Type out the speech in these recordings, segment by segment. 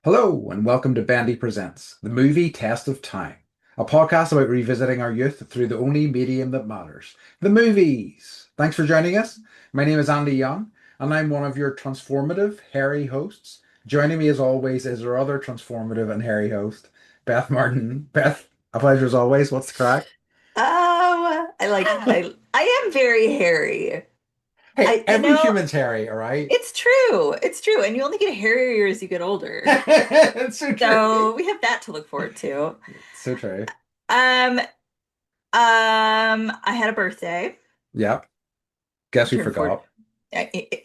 Hello, and welcome to Bendy Presents, the movie Test of Time, a podcast about revisiting our youth through the only medium that matters, the movies. Thanks for joining us. My name is Andy Young, and I'm one of your transformative, hairy hosts. Joining me, as always, is our other transformative and hairy host, Beth Martin. Beth, a pleasure as always. What's the crack? I am very hairy. Hey, I you every know, human's hairy, all right? it's true. It's true. And you only get hairier as you get older. It's so true. So we have that to look forward to. It's so true. Um, I had a birthday. Yep. Guess I we turned 40. forgot.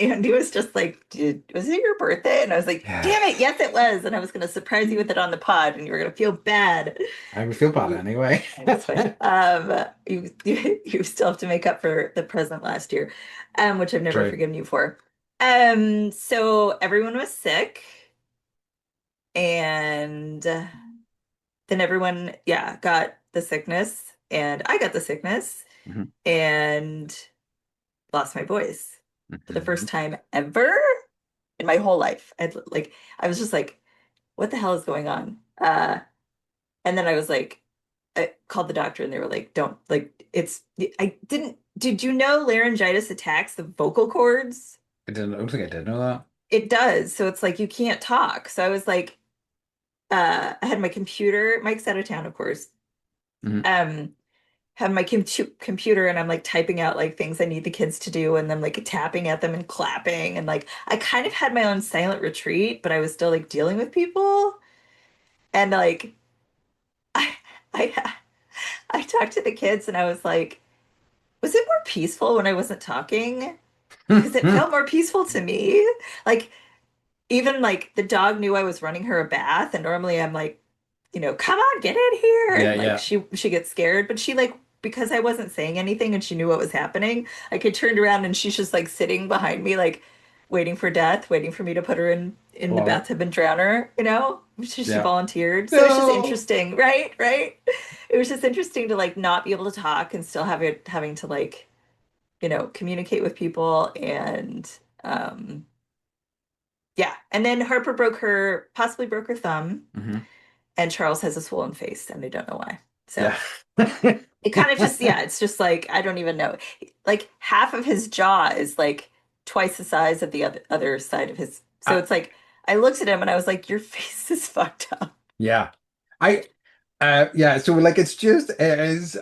And he was just like, was it your birthday? And I was like, Yeah. damn it, yes, it was. And I was going to surprise you with it on the pod, and you were going to feel bad. I would feel bad You, anyway. it's fine. You still have to make up for the present last year, which I've never True. forgiven you for. So everyone was sick, and then everyone, yeah, got the sickness, and I got the sickness, Mhm. and lost my voice for the first Mhm. time ever in my whole life. I was just like, what the hell is going on? And then I was like, I called the doctor and they were like, don't like I didn't did you know laryngitis attacks the vocal cords? I don't think I did know that. It does. So it's like you can't talk. So I was like, I had my computer, Mike's out of town, of course. Mhm. Um, had my computer and I'm like typing out like things I need the kids to do and then like tapping at them and clapping and like I kind of had my own silent retreat, but I was still like dealing with people. And like I I I talked to the kids and I was like, was it more peaceful when I wasn't talking? Because it felt more peaceful to me. Like, even like the dog knew I was running her a bath, and normally I'm like, come on, get in here. Yeah, And like yeah. she gets scared, but she like because I wasn't saying anything and she knew what was happening, like I turned around and she's just like sitting behind me, like waiting for death, waiting for me to put her in the Love it. bathtub and drown her. She Yeah. volunteered. So it's just No. interesting, right? Right. It was just interesting to like not be able to talk and still having to like communicate with people and yeah. And then Harper possibly broke her thumb, Hmm. and Charles has a swollen face, and I don't know why. So Yeah. it kind of just, yeah, it's just like, I don't even know. Like half of his jaw is like twice the size of the other side of his. So Uh, it's like, I looked at him and I was like, your face is fucked up. yeah. I yeah, so like it's just it is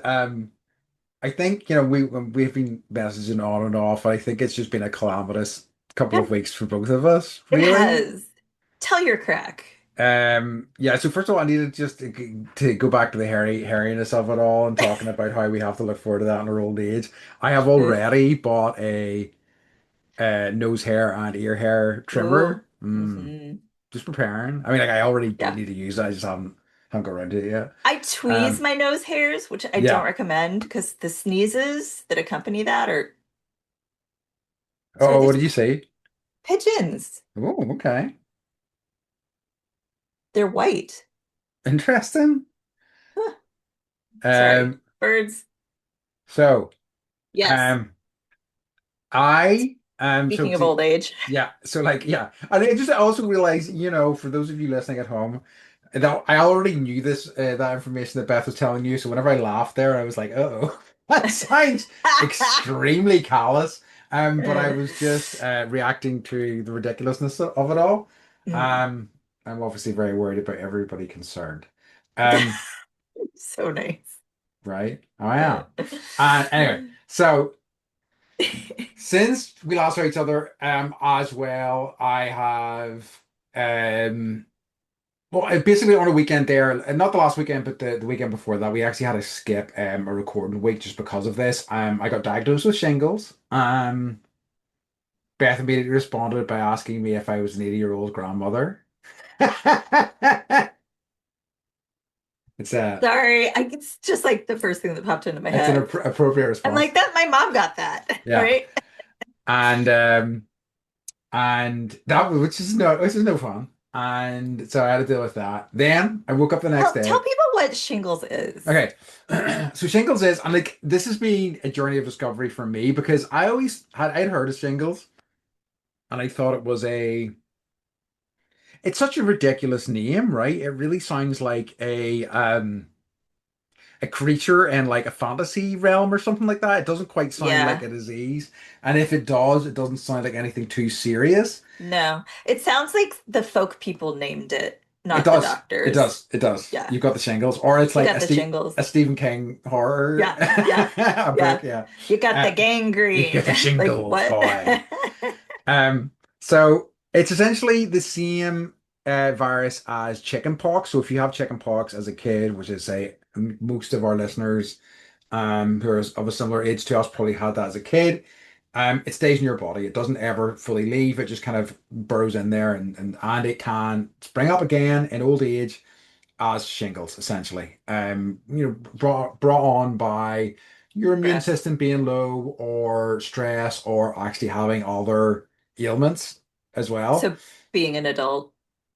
I think we've been messaging on and off. I think it's just been a calamitous couple Yep, of weeks for both of us, it really. has. Tell your crack. Yeah, so first of all, I needed just to go back to the hairiness of it all and talking about how we have to look forward to that in our old age. I have Ugh. already bought a nose hair and ear hair Ooh. trimmer. Just preparing. I mean, like I already do Yeah. need to use it. I just haven't got around to it yet. I tweeze Um, my nose hairs, which I don't yeah. recommend because the sneezes that accompany that are, sorry, Oh, what there's did you say? pigeons. Oh, okay. They're white. Interesting. Huh, sorry. Um, Birds. so Yes. um, I so Speaking of to old age. yeah, so like yeah, and I just also realized, for those of you listening at home, that I already knew this that information that Beth was telling you. So whenever I laughed there, I was like, oh, that sounds extremely callous. But I was just reacting to the ridiculousness of it all. Mm. Um, I'm obviously very worried about everybody concerned. Um, So nice. right? I am. Anyway, so. Since we last saw each other, as well, I have, well, basically on a weekend there, not the last weekend, but the weekend before that, we actually had to skip a recording week just because of this. I got diagnosed with shingles. Beth immediately responded by asking me if I was an 80-year-old grandmother. It's a It's just like the first thing that popped into my it's an head. appropriate I'm response. like, that my mom got that, Yeah, right? and which is no fun. And so I had to deal with that. Then I woke up the next Tell day. people what shingles is. Okay. So shingles is, and like this has been a journey of discovery for me because I'd heard of shingles and I thought it's such a ridiculous name, right? It really sounds like a creature in like a fantasy realm or something like that. It doesn't quite sound like Yeah. a disease. And if it does, it doesn't sound like anything too serious. No. It sounds like the folk people named it, It not the does. It doctors. does. It does. Yeah. You've got the shingles, or it's You like got the A shingles. Stephen King horror Yeah. Yeah. a book. Yeah. Yeah. You got the You gangrene. get the Like shingles. what? Hi. So it's essentially the same virus as chickenpox. So if you have chickenpox as a kid, which is say most of our listeners who are of a similar age to us probably had that as a kid. It stays in your body. It doesn't ever fully leave. It just kind of burrows in there and it can spring up again in old age as shingles, essentially. Brought on by your immune Stress. system being low or stress or actually having other ailments as well. So being an adult.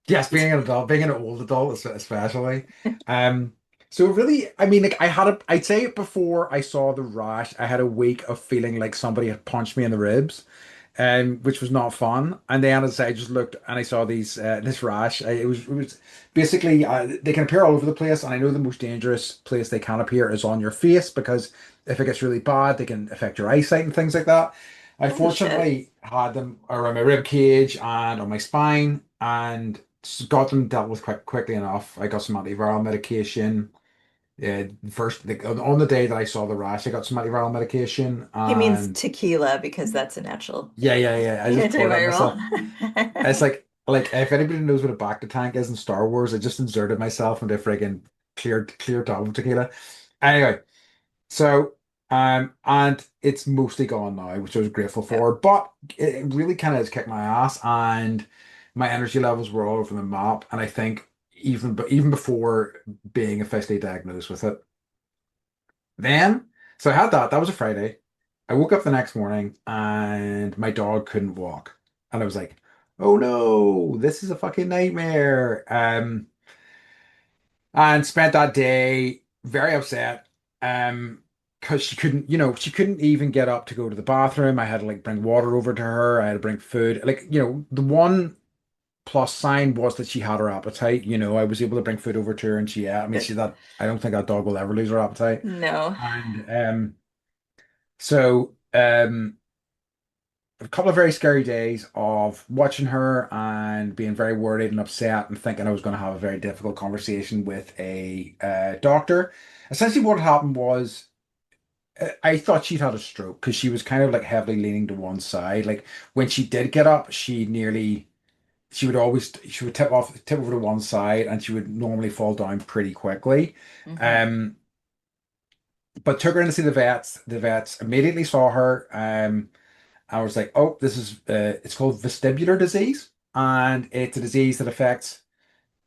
Yes, being an adult, being an old adult especially. Um, so really, I mean, like I'd say before I saw the rash, I had a week of feeling like somebody had punched me in the ribs, which was not fun. And then as I just looked and I saw this rash, it was basically they can appear all over the place, and I know the most dangerous place they can appear is on your face because if it gets really bad, they can affect your eyesight and things like that. I Holy shit. fortunately had them around my rib cage and on my spine, and got them dealt with quickly enough. I got some antiviral medication. First, like, on the day that I saw the rash, I got some antiviral medication, He means and tequila because that's a natural yeah. I just poured it on antiviral. myself. It's like if anybody knows what a bacta tank is in Star Wars, I just inserted myself into a friggin' clear tub of tequila. Anyway, so and it's mostly gone now, which I was grateful Yeah. for. But it really kind of has kicked my ass, and my energy levels were all over the map. And I think even before being officially diagnosed with it, then so I had that. That was a Friday. I woke up the next morning and my dog couldn't walk, and I was like, "Oh no, this is a fucking nightmare." And spent that day very upset because she couldn't even get up to go to the bathroom. I had to like bring water over to her. I had to bring food. Like, the one plus sign was that she had her appetite. I was able to bring food over to her and she ate. I mean, Good. I don't think that dog will ever lose her appetite. No. And so a couple of very scary days of watching her and being very worried and upset and thinking I was going to have a very difficult conversation with a doctor. Essentially, what happened was I thought she'd had a stroke because she was kind of like heavily leaning to one side. Like when she did get up, she would tip over to one side, and she would normally fall down pretty quickly. Hmm. Um, but took her in to see the vets. The vets immediately saw her. I was like, oh, this is it's called vestibular disease, and it's a disease that affects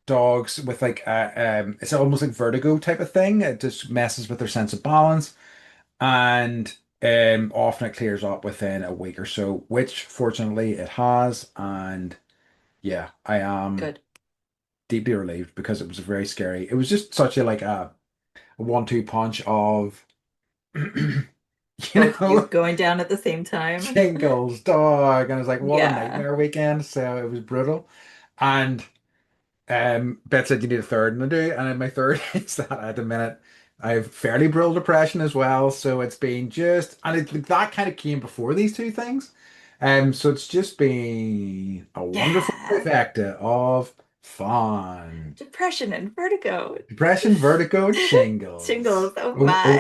dogs with like it's almost like vertigo type of thing. It just messes with their sense of balance, and often it clears up within a week or so, which fortunately it has. And yeah, I am Good. deeply relieved because it was very scary. It was just such a 1-2 punch of you Both of you know going down at the same time. shingles, dog, and I was like, what a Yeah. nightmare weekend. So it was brutal. And Bet said you need a third, and I do. And then my third is that at the minute I have fairly brutal depression as well. So it's been that kind of came before these two things. So it's just been a wonderful Yeah. trifecta of fun. Depression and vertigo. Depression, vertigo, and shingles. Shingles. Oh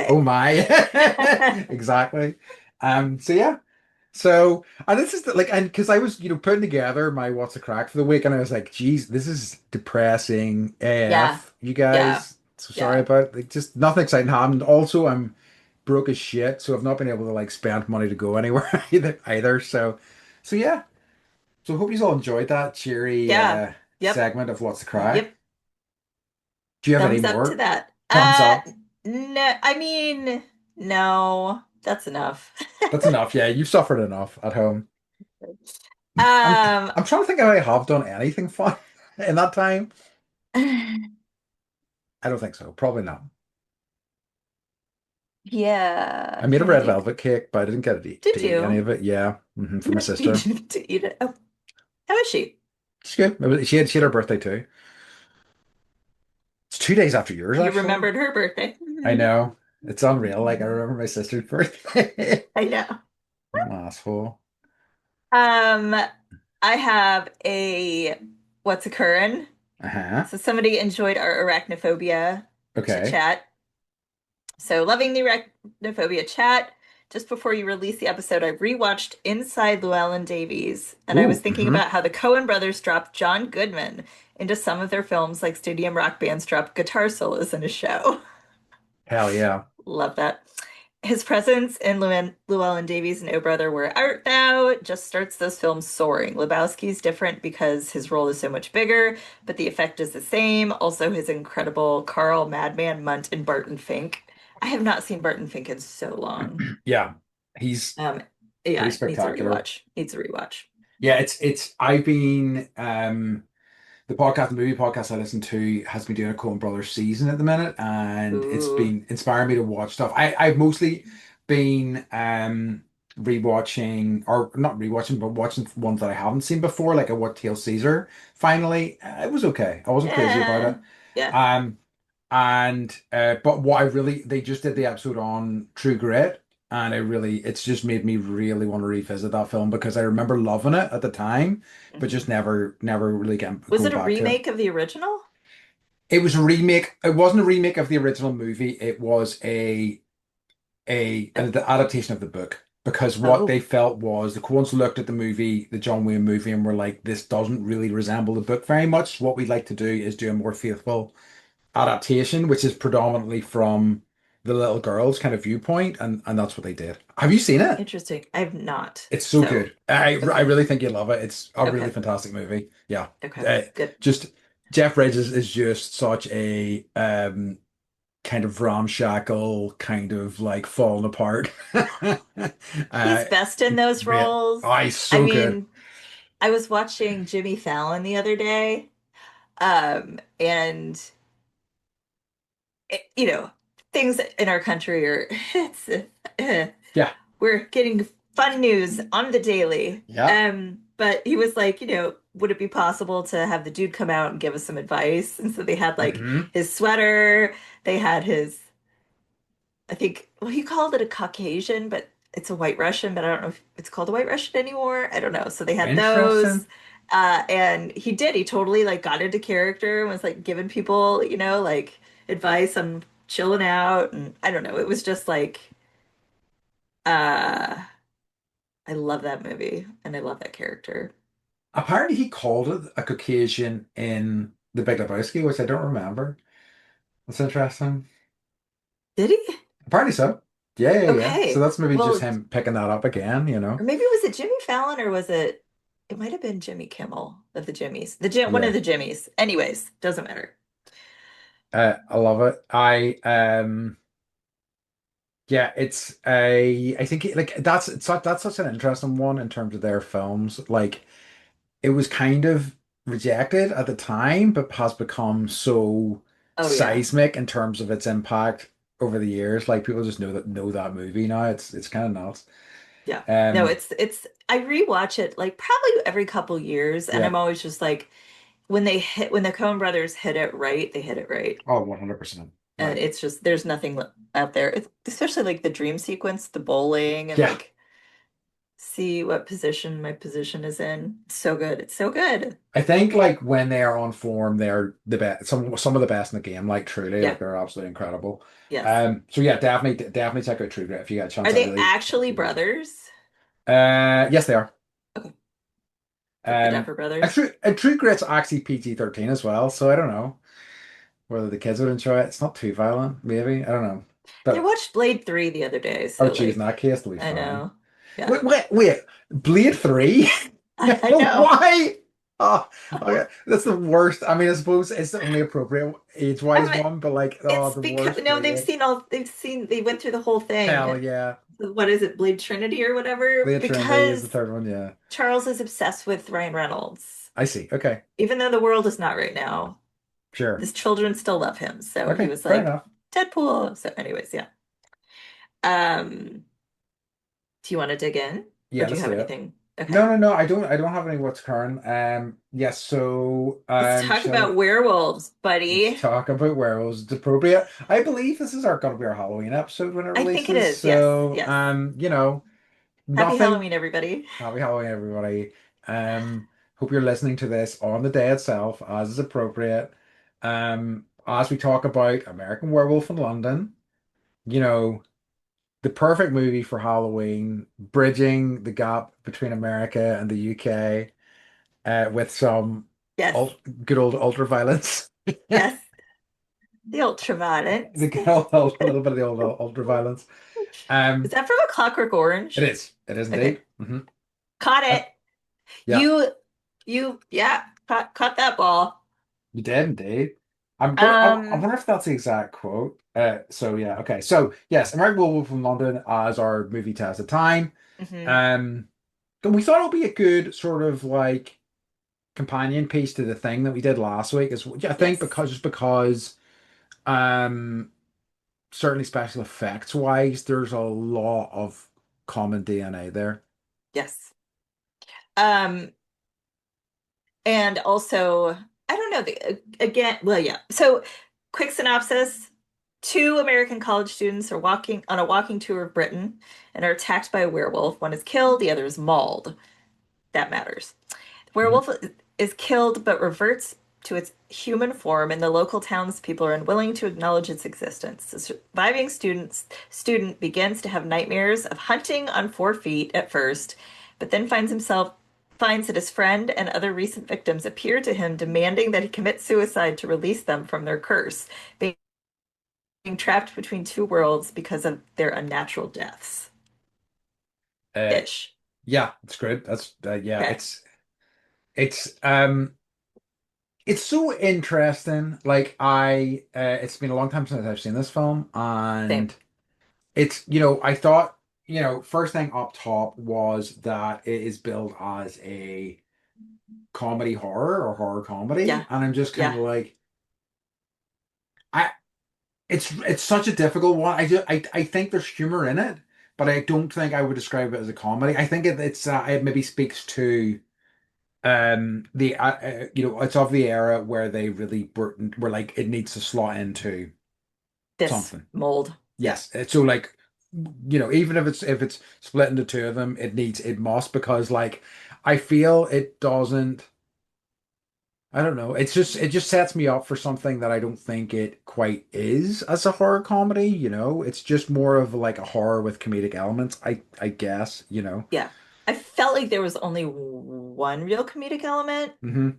Oh my. my. Exactly. So yeah. So, and this is and because I was, putting together my what's a crack for the week, and I was like, geez, this is depressing Yeah. AF, you Yeah. guys. So sorry Yeah. about it. Like, just nothing exciting happened. Also, I'm broke as shit, so I've not been able to like spend money to go anywhere either. So yeah. So hope you all enjoyed that cheery Yeah. Yep. segment of what's the crack. Yep. Do you have any Thumbs up to more? that. Thumbs up. No, I mean, no, that's enough. That's enough. Yeah, you've suffered enough at home. I'm Um, I'm trying to think if I have done anything fun in that time. I don't think so. Probably not. yeah, I I'm made a trying to red think. velvet cake, but I didn't get to Did eat any you? of it. Yeah, for my You sister. didn't to eat it. Oh, how is she? It's good. She had her birthday too. It's 2 days after yours, You actually. remembered her birthday. I know. It's unreal. Like I remember my sister's birthday. I know. What an asshole. Um, I have a what's occurring. Uh-huh. So somebody enjoyed our arachnophobia chit Okay. chat. So loving the arachnophobia chat. Just before you release the episode, I rewatched Inside Llewellyn Davies, and I was Ooh, thinking about how the Coen brothers dropped John Goodman into some of their films, like Stadium Rock Band's drop guitar solos in a show. hell yeah. Love that. His presence in Llewellyn Davies and O Brother Where Art Thou just starts those films soaring. Lebowski's different because his role is so much bigger, but the effect is the same. Also, his incredible Carl Madman Munt and Barton Fink. I have not seen Barton Fink in so long. Yeah. He's Um, pretty yeah, needs a spectacular. rewatch. Needs a rewatch. Yeah, it's I've been the movie podcast I listen to has been doing a Coen Brothers season at the minute, and it's Ooh, been inspiring me to watch stuff. I've mostly been rewatching, or not rewatching, but watching ones that I haven't seen before. Like I watched Hail Caesar finally. It was okay. I wasn't crazy about yeah, it. yeah. Um but what I really they just did the episode on True Grit, and it's just made me really want to revisit that film because I remember loving it at the time, but just Mhm. never really Was going it a back to it. remake of the original? It was a remake. It wasn't a remake of the original movie. It was an adaptation of the book because what Oh, they felt was the Coens looked at the movie, the John Wayne movie, and were like, "This doesn't really resemble the book very much. What we'd like to do is do a more faithful adaptation, which is predominantly from the little girl's kind of viewpoint, and that's what they did. Have you seen it? interesting. I've not. It's so So, good. I okay, really think you'll love it. It's a really okay, fantastic movie. Yeah. okay, Uh, good. just Jeff Bridges is just such a kind of ramshackle, kind of like falling apart. He's uh, best in those yeah. roles. Oh, he's I so good. mean, I was watching Jimmy Fallon the other day, and you know, things in our country are it's Yeah. we're getting fun news on the daily. Yeah. But he was like, would it be possible to have the dude come out and give us some advice? And so they had like Hmm. his sweater, they had his I think, well, he called it a Caucasian, but it's a White Russian, but I don't know if it's called a White Russian anymore. I don't know. So they had Interesting. those. And he totally like got into character and was like giving people, like advice on chilling out. And I don't know. It was just like, uh, I love that movie and I love that character. Apparently, he called it a Caucasian in The Big Lebowski, which I don't remember. That's interesting. Did he? Apparently so. Yeah. So Okay. that's maybe just Well, him picking that up again, you or know? maybe was it Jimmy Fallon or was it might have been Jimmy Kimmel of the Jimmys. One of Yeah. the Jimmys. Anyways, doesn't matter. I love it. Yeah, I think like that's such an interesting one in terms of their films. Like it was kind of rejected at the time, but has become so Oh yeah. seismic in terms of its impact over the years. Like people just know that movie now. It's kind of nuts. Yeah. No, Um, it's I rewatch it like probably every couple years and yeah. I'm always just like when the Coen brothers hit it right, they hit it right. Oh, 100%. And Like, it's just there's nothing out there. Especially like the dream sequence, the bowling and yeah. like see what position my position is in. It's so good. It's so good. I think like when they are on form, they're the best. Some of the best in the game. Like truly, like Yeah. they're absolutely incredible. Yes. So yeah, definitely check out True Grit if you get a chance. Are I they really actually recommend it. brothers? Yes, they are. Okay. Like the Duffer And Brothers? True Grit's actually PG-13 as well, so I don't know whether the kids would enjoy it. It's not too violent, maybe. I don't know. I But watched Blade 3 the other day, oh, so geez, in like that case, they'll be I fine. know. Yeah. Wait. Blade 3? I know. Why? Oh, okay. That's the worst. I mean, I suppose it's the only appropriate age-wise I'm one, but like, oh, It's the because worst no, Blade. they went through the whole Hell thing. yeah. What is it, Blade Trinity or whatever? Blade Trinity is the Because third one, yeah. Charles is obsessed with Ryan Reynolds. I see. Okay. Even though the world is not right now, Sure. his children still love him. So he Okay, was fair like, enough. Deadpool. So anyways, yeah. Um, do you want to dig in? Or Yeah, do you let's have do it. anything? Okay. No. I don't have any what's current. Yes. So, Let's talk shall about werewolves, let's buddy. talk about werewolves. It's appropriate. I believe this is our gonna be our Halloween episode when it I think it releases. is. Yes. So, Yes. Happy nothing. Halloween, everybody. Happy Halloween, everybody. Hope you're listening to this on the day itself, as is appropriate. As we talk about American Werewolf in London, you know, the perfect movie for Halloween, bridging the gap between America and the UK, with some Yes. ul good old ultra violence. Yes. The ultraviolet. The good old, a little bit of the old ultra violence. Is Um, that from A Clockwork it Orange? is. It is Okay. indeed. Caught Uh, it. yeah. You, yeah, caught that ball. You did indeed. I'm gonna. I Um, wonder if that's the exact quote. So yeah. Okay. So yes, American Werewolf from London as our movie test of time. mhm. Um, and we thought it would be a good sort of like companion piece to the thing that we did last week. Is I think Yes. because um certainly special effects wise, there's a lot of common DNA there. Yes. Um, and also, I don't know, again, well, yeah. So, quick synopsis. Two American college students are walking on a walking tour of Britain and are attacked by a werewolf. One is killed, the other is mauled. That matters. The Mhm. werewolf is killed but reverts to its human form, and the local townspeople are unwilling to acknowledge its existence. The surviving student begins to have nightmares of hunting on 4 feet at first, but then finds that his friend and other recent victims appear to him demanding that he commit suicide to release them from their curse, being trapped between two worlds because of their unnatural deaths. Uh, Ish. yeah, it's great. That's yeah. Okay. It's it's so interesting. Like it's been a long time since I've seen this film, Same. and I thought, first thing up top was that it is billed as a comedy horror or horror comedy, Yeah. and I'm just kind Yeah. of like, I, it's such a difficult one. I think there's humor in it, but I don't think I would describe it as a comedy. I think it maybe speaks to it's of the era where they really were like it needs to slot into This something. mold. Yep. Yes. So like, even if it's split into two of them, it must, because like I feel it doesn't. I don't know. It just sets me up for something that I don't think it quite is as a horror comedy, It's just more of like a horror with comedic elements, I guess. Yeah. I felt like there was only one real comedic element, Hmm.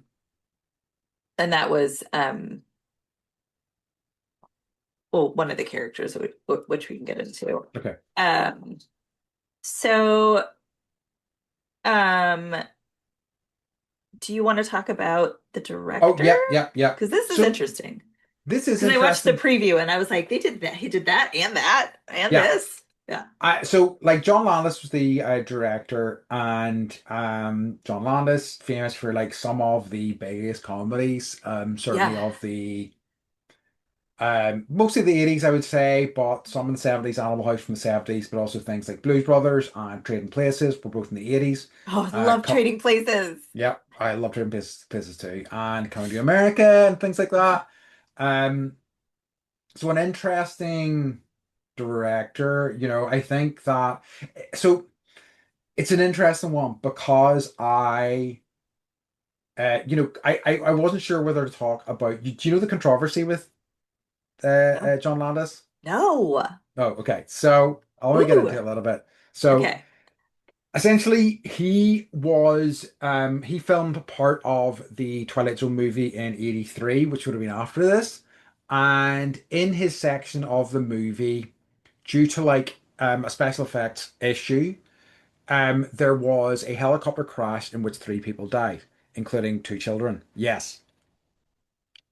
and that was well, one of the characters which we can get into. Okay. Um so um do you want to talk about the Oh, director? yep, yep, yep. Because this is So interesting. this is Because I watched the interesting. preview and I was like, they did that, he did that and Yeah. this. Yeah. So like John Landis was the director, and John Landis famous for like some of the biggest comedies, certainly Yeah. of the mostly the 80s, I would say, but some in the 70s, Animal House from the 70s, but also things like Blues Brothers and Trading Places were both in the 80s. Oh, I Uh, love Trading Places. yeah, I love Trading Places too, and Coming to America and things like that. Um, so an interesting director, I think that so it's an interesting one because I wasn't sure whether to talk about you. Do you know the controversy with No. John Landis? No. Oh, okay. So I'll let me get Ooh. into it a little bit. So Okay. essentially, he filmed part of the Twilight Zone movie in '83, which would have been after this. And in his section of the movie, due to like a special effects issue, there was a helicopter crash in which three people died, including two children. Yes.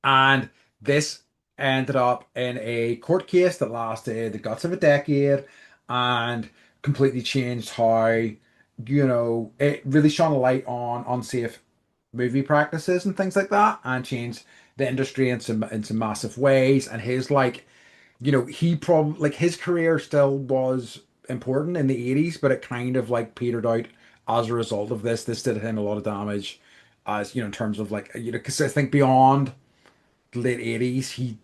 And this ended up in a court case that lasted the guts of a decade and completely changed how, it really shone a light on unsafe movie practices and things like that, and changed the industry in some massive ways. And his like, he probably like his career still was important in the 80s, but it kind of like petered out as a result of this did him a lot of damage, as in terms of like because I think beyond the late 80s, he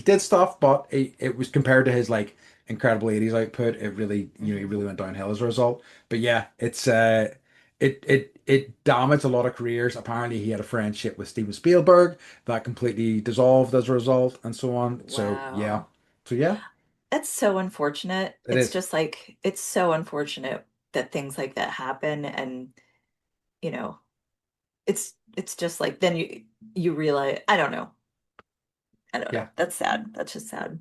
did stuff, but it was compared to his like incredible 80s output, it really he Mhm. really went downhill as a result. But yeah, it damaged a lot of careers. Apparently, he had a friendship with Steven Spielberg that completely dissolved as a result, and so on. So yeah, Wow. so yeah, That's so unfortunate. it It's is. just like it's so unfortunate that things like that happen and you know, it's just like then you realize I don't know. Yeah. That's sad. That's just sad.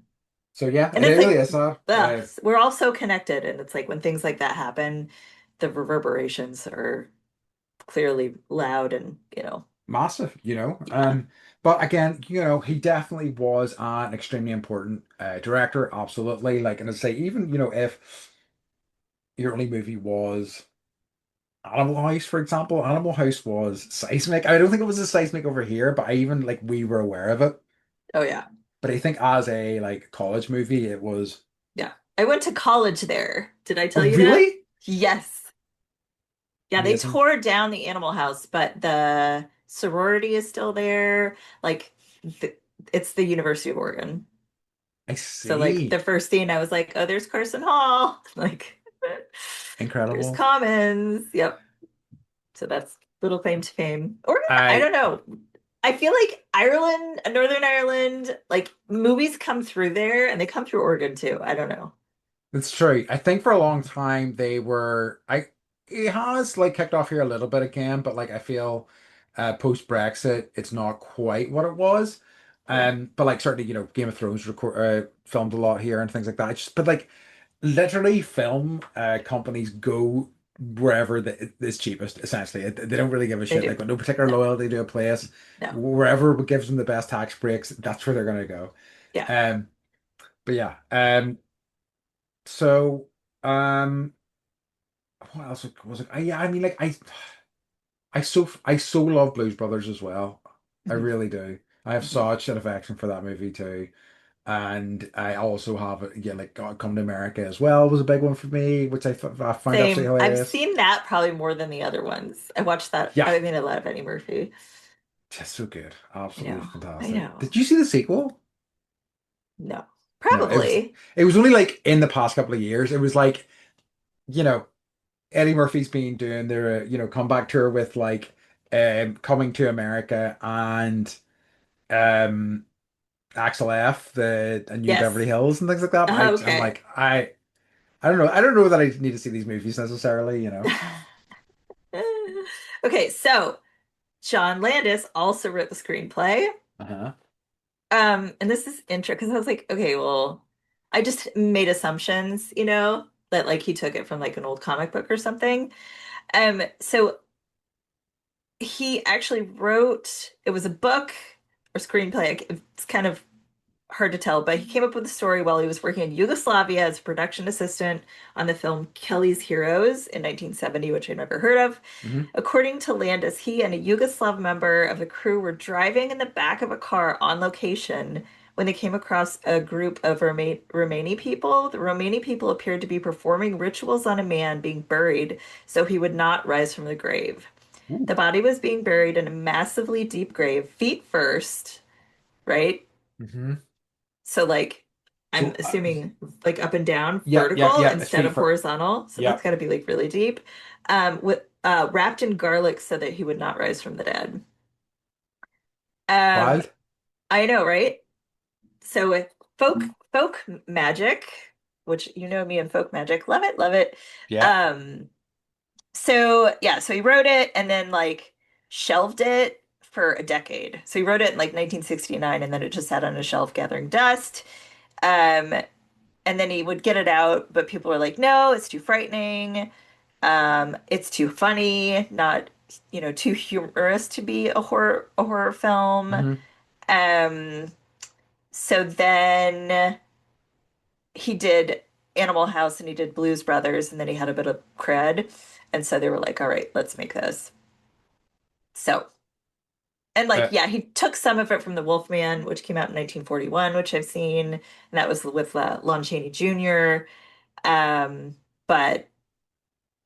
So yeah, And it it's really like is sad. ugh, we're all so connected and it's like when things like that happen, the reverberations are clearly loud and, Massive, yeah. But again, he definitely was an extremely important director, absolutely. Like, and I say, even if your only movie was Animal House, for example, Animal House was seismic. I don't think it was as seismic over here, but I even like we were aware of it. Oh yeah. But I think as a like college movie, it was. Yeah. I went to college there. Did I Oh, tell you that? really? Yes. Yeah, they Amazing. tore down the animal house, but the sorority is still there. Like, th it's the University of Oregon. I So, like, the see. first scene, I was like, oh, there's Carson Hall. Like, there's Incredible. Commons. Yep. So that's little claim to fame. Or I I don't know. I feel like Ireland, Northern Ireland, like movies come through there and they come through Oregon too. I don't know. It's true. I think for a long time they were it has like kicked off here a little bit again, but like I feel post Brexit it's not quite what it was. Yeah. But like certainly, Game of Thrones filmed a lot here and things like that. But like literally film companies go wherever is cheapest, essentially. They don't really give a They shit. do. Like got no particular No, loyalty to a place. no. Wherever gives them the best tax breaks, that's where they're gonna go. Yeah. Um, but yeah. So, um, what else was it? Yeah, I mean, like I so love Blues Brothers as well. I Mhm. really do. I have Mhm. such an affection for that movie too, and I also have it. Yeah, like Come to America as well was a big one for me, which I found absolutely Same. I've hilarious. seen that probably more than the other ones. I watched that. Yeah, I mean, I love Eddie Murphy. just so good, I absolutely know. I fantastic. know. Did you see the sequel? No. No, it was Probably. it was only like in the past couple of years. It was like you know Eddie Murphy's been doing their comeback tour with like Coming to America and um Axel F, the a New Beverly Yes. Hills and things like that. I'm Okay. like I don't know that I need to see these movies necessarily. Okay, so John Landis also wrote the screenplay. Uh-huh. And this is intro because I was like, okay, well, I just made assumptions, that like he took it from like an old comic book or something. So he actually wrote, it was a book or screenplay. It's kind of hard to tell, but he came up with the story while he was working in Yugoslavia as a production assistant on the film Kelly's Heroes in 1970, which I'd never heard of. Hmm. According to Landis, he and a Yugoslav member of the crew were driving in the back of a car on location when they came across a group of Romani people. The Romani people appeared to be performing rituals on a man being buried so he would not rise from the grave. Ooh. The body was being buried in a massively deep grave, feet first, right? Hmm. So like I'm So assuming like up and down yeah, yeah, vertical yeah. It's instead feet of for horizontal. So yeah. that's got to be like really deep. With wrapped in garlic so that he would not rise from the dead. Um, Wild. I know, right? So with folk magic, which you know me and folk magic, love it, love it. Yeah. Um, so yeah, so he wrote it and then like shelved it for a decade. So he wrote it in like 1969 and then it just sat on a shelf gathering dust. Um, and then he would get it out, but people were like, no, it's too frightening. It's too funny, not, too humorous to be a horror film. Hmm. Um, so then he did Animal House and he did Blues Brothers, and then he had a bit of cred. And so they were like, all right, let's make this. So, and like, Uh, yeah, he took some of it from The Wolfman, which came out in 1941, which I've seen, and that was with Lon Chaney Jr. Um, but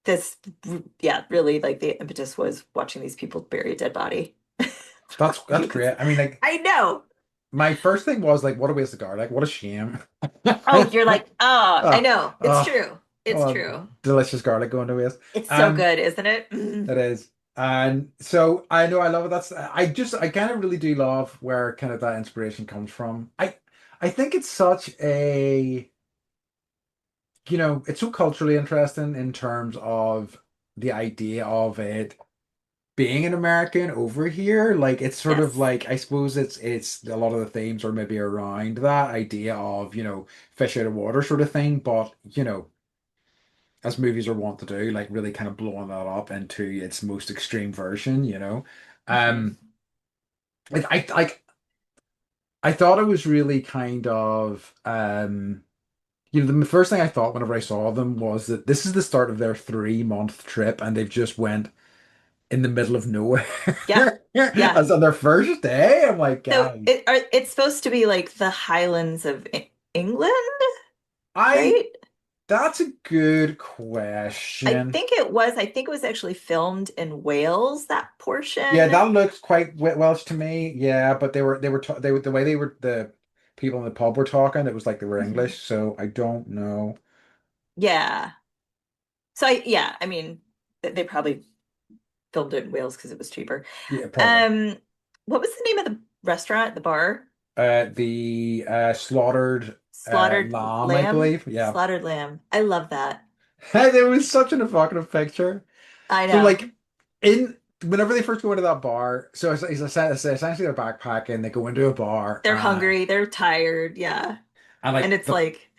this, yeah, really like the impetus was watching these people bury a dead body for That's views. great. I mean, like I know. my first thing was like, what a waste of garlic. What a shame. Oh, you're like, oh, I Oh, know. It's oh, true. It's oh, true. delicious garlic going to waste. It's so Um, good, isn't it? Mm. it is. And so I know I love it. I kind of really do love where kind of that inspiration comes from. I think it's such a, it's so culturally interesting in terms of the idea of it being an American over here. Like it's sort of Yes. like I suppose it's a lot of the themes are maybe around that idea of, fish out of water sort of thing, but as movies are wont to do, like really kind of blowing that up into its most extreme version. Mhm. Um, I thought it was really kind of the first thing I thought whenever I saw them was that this is the start of their 3-month trip, and they've just went in the middle of nowhere. Yeah. Yeah. As on their first day, I'm like, So guys, it's supposed to be like the Highlands of England, I right? that's a good I question. think it was. I think it was actually filmed in Wales, that Yeah, portion. that looks quite Welsh to me. Yeah, but they were the way the people in the pub were talking, it was like they were Mhm. English, so I don't know. Yeah. Yeah, I mean, they probably filmed it in Wales because it was cheaper. Yeah, probably. Um, what was the name of the restaurant, the bar? The slaughtered Slaughtered lamb, I Lamb? believe. Yeah. Slaughtered Lamb. I love that. It was such an evocative picture. I So know. like in whenever they first go into that bar, so it's essentially they're backpacking, they go into a bar, They're hungry, they're tired, yeah. and And like it's like,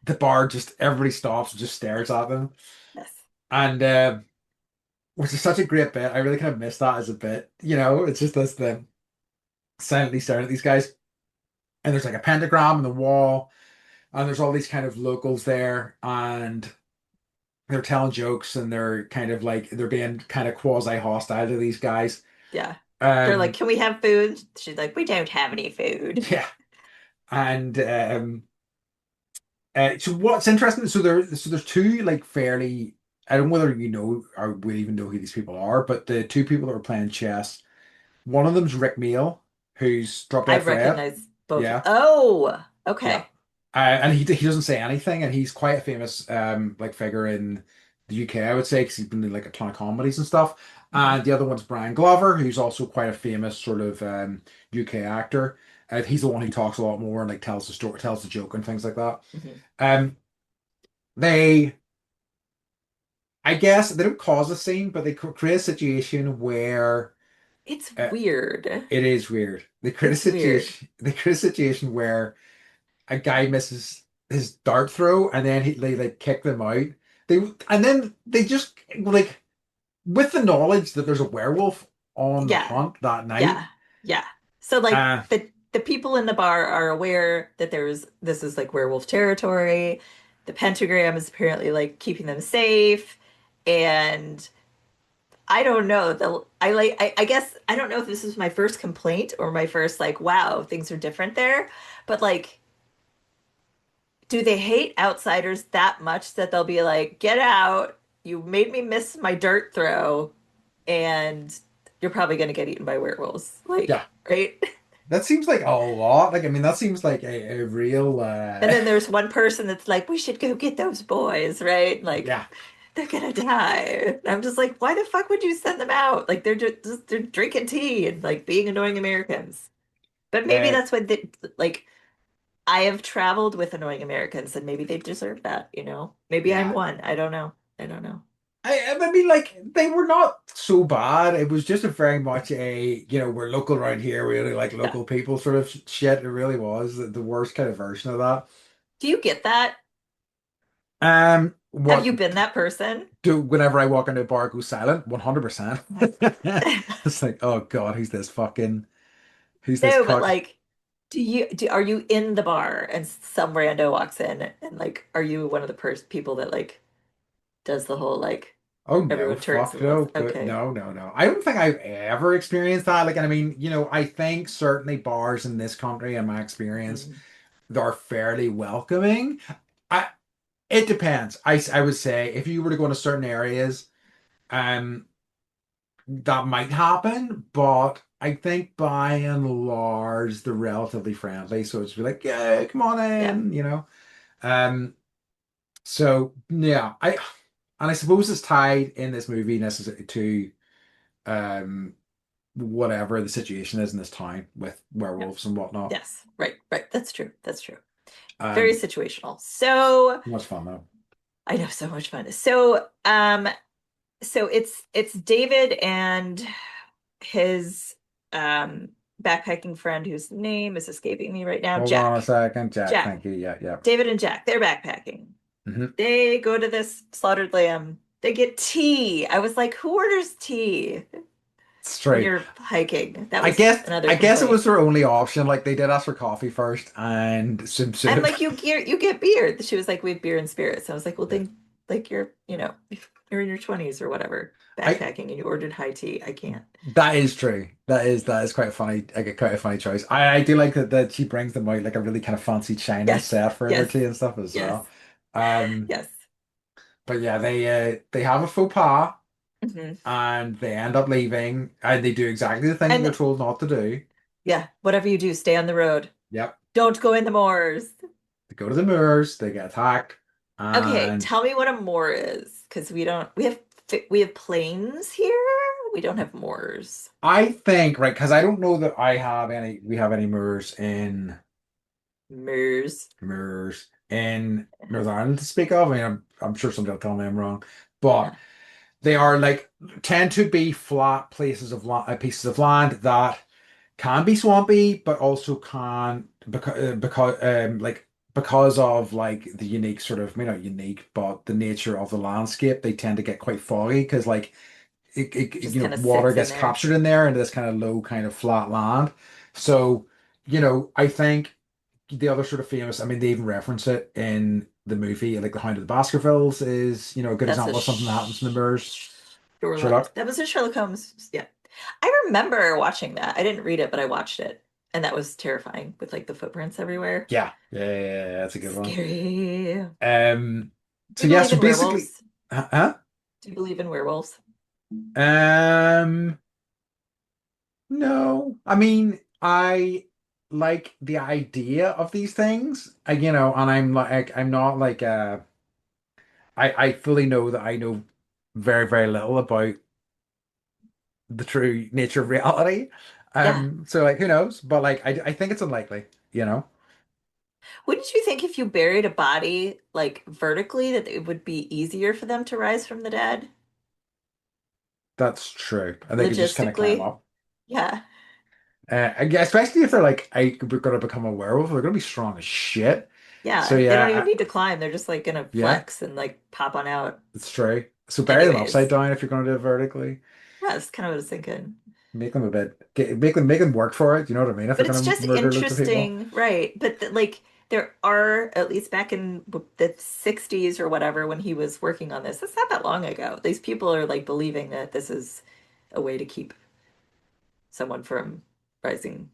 the bar just everybody stops and just stares at them. yes. And which is such a great bit. I really kind of miss that as a bit. It's just this them silently staring at these guys. And there's like a pentagram on the wall, and there's all these kind of locals there, and they're telling jokes, and they're kind of like they're being kind of quasi hostile to these guys. Yeah. They're like, Um, can we have food? She's like, we don't have any food. yeah. And so what's interesting, so there's two like fairly I don't know whether you know or will even know who these people are, but the two people that were playing chess, one of them's Rick Meal, who's Drop I Dead Fred. recognize both. Yeah. Oh, Yeah. okay. And he doesn't say anything, and he's quite a famous like figure in the UK, I would say, because he's been in like a ton of comedies and stuff. Hmm. And the other one's Brian Glover, who's also quite a famous sort of UK actor. He's the one who talks a lot more and like tells the story, tells the joke and things like that. Hmm. Um, they, I guess, they don't cause a scene, but they create a situation where It's uh, weird. it is weird. They create a It's weird. situation. They create a situation where a guy misses his dart throw, and then they like kick them out. They and then they just like with the knowledge that there's a werewolf on the Yeah. hunt that night. Yeah. Yeah. So like Uh the people in the bar are aware that this is like werewolf territory. The pentagram is apparently like keeping them safe. And I don't know. I guess I don't know if this is my first complaint or my first like, wow, things are different there. But like, do they hate outsiders that much that they'll be like, get out, you made me miss my dirt throw, and you're probably gonna get eaten by werewolves. yeah, Like, right? that seems like a lot. Like I mean, that seems like a real And then there's one person that's like, we should go get those boys, right? Like, yeah. they're gonna die. And I'm just like, why the fuck would you send them out? Like, they're drinking tea and like being annoying Americans. But maybe Uh, that's what like I have traveled with annoying Americans and maybe they deserve that, you know? Maybe I'm yeah. one. I don't know. I don't know. I mean, like they were not so bad. It was just a very much we're local around here. We really like Yeah. local people sort of shit. It really was the worst kind of version of that. Do you get that? Have What you been that person? do whenever I walk into a bar, go silent? 100%. It's like, oh God, who's this No, but cuck? like, are you in the bar and some rando walks in and like, are you one of the people that like does the whole like Oh no, everyone turns fuck and looks? no, good, Okay. no, no, no. I don't think I've ever experienced that. Like, and I mean, I think certainly bars in this country, in my experience, Mm. they're fairly welcoming. It depends. I would say if you were to go into certain areas, um, that might happen, but I think by and large they're relatively friendly. So it's like, yeah, come on Yeah. in, you know. Um, so yeah, I suppose it's tied in this movie necessarily to um whatever the situation is in this town with Yeah. werewolves and whatnot. Yes. Right. Right. That's true. That's true. Very Um, situational. So much fun though. I know, so much fun. So it's David and his um backpacking friend whose name is escaping me right now, Hold on a Jack. second, Jack. Jack. Thank you. Yeah, yeah. David and Jack, they're backpacking. Hmm. They go to this slaughtered lamb. They get tea. I was like, who orders tea It's when true. you're hiking? That I was guess another I guess it complaint. was their only option. Like they did ask for coffee first and some I'm soup. like, you get beer. She was like, we have beer and spirits. I was like, well, Yeah. then, like, you're in your 20s or whatever, I backpacking, and you ordered high tea. I can't. That is true. That is quite funny. Like a quite a funny choice. I do like that she brings them out like a really kind of fancy china Yes, set for their yes, tea and stuff as yes, well. Um, yes. but yeah, they have a faux pas Hmm. and they end up leaving and they do exactly the thing that they're And told not to do. yeah, whatever you do, stay on the road. Yep. Don't go in the moors. They go to the moors, they get attacked, Okay, and tell me what a moor is, because we have plains here. We don't have moors. I think right because I don't know that we have any moors Moors. in Northern Ireland to speak of. I mean, I'm sure somebody will tell me I'm wrong, but Yeah. they are like tend to be flat places of pieces of land that can be swampy, but also can because of like the unique sort of, maybe not unique, but the nature of the landscape, they tend to get quite foggy because like Just kind of water sits in gets there. captured in there into this kind of low kind of flat land. So, I think the other sort of famous, I mean, they even reference it in the movie, like The Hound of the Baskervilles is, a good That's a example of something that happens in the Moors. Sherlock. Sherlock. That was a Sherlock Holmes. Yeah. I remember watching that. I didn't read it, but I watched it. And that was terrifying with like the footprints everywhere. Yeah, yeah, yeah, yeah, that's a good one. Scary. Um, Do so you yeah, believe so in basically, werewolves? huh? Do you believe in werewolves? Um, no, I mean, I like the idea of these things, and I'm not like I fully know that I know very, very little about the true nature of reality. Yeah. So like, who knows? But like, I think it's unlikely, you know? Wouldn't you think if you buried a body like vertically that it would be easier for them to rise from the dead? That's true. And they could just kind of climb Logistically? up. Yeah. Yeah, especially if they're like, we're gonna become a werewolf, they're gonna be strong as shit. So Yeah. They don't even yeah, need to climb. They're just like gonna yeah, flex and like pop on out. it's true. So bury them upside Anyways. down if you're gonna do it vertically. Yeah, that's kind of what I was thinking. Make them a bit, make them work for it. You know what I mean? If they're But it's gonna just murder loads of people. interesting, right? But like there are, at least back in the 60s or whatever, when he was working on this, it's not that long ago. These people are like believing that this is a way to keep someone from rising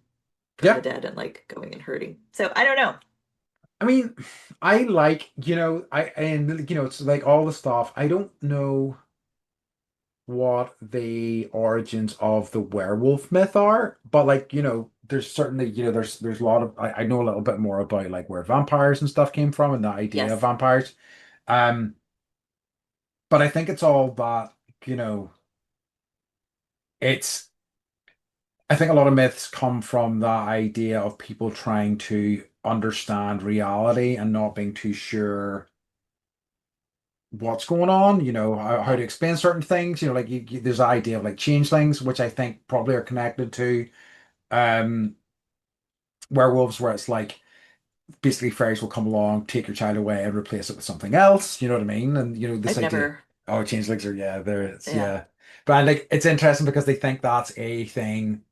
from the Yeah. dead and like going and hurting. So I don't know. I mean, I like, it's like all the stuff. I don't know what the origins of the werewolf myth are, but like, there's certainly, there's a lot of I know a little bit more about like where vampires and stuff came from and the idea of Yes. vampires. Um, but I think it's all that, you know, it's I think a lot of myths come from that idea of people trying to understand reality and not being too sure what's going on, how Yeah. to explain certain things, like there's the idea of like changelings, which I think probably are connected to um werewolves, where it's like basically fairies will come along, take your child away and replace it with something else, you know what I mean? And this I've idea, never, oh, changelings are, yeah, there it's, yeah. yeah. But like it's interesting because they think that's a thing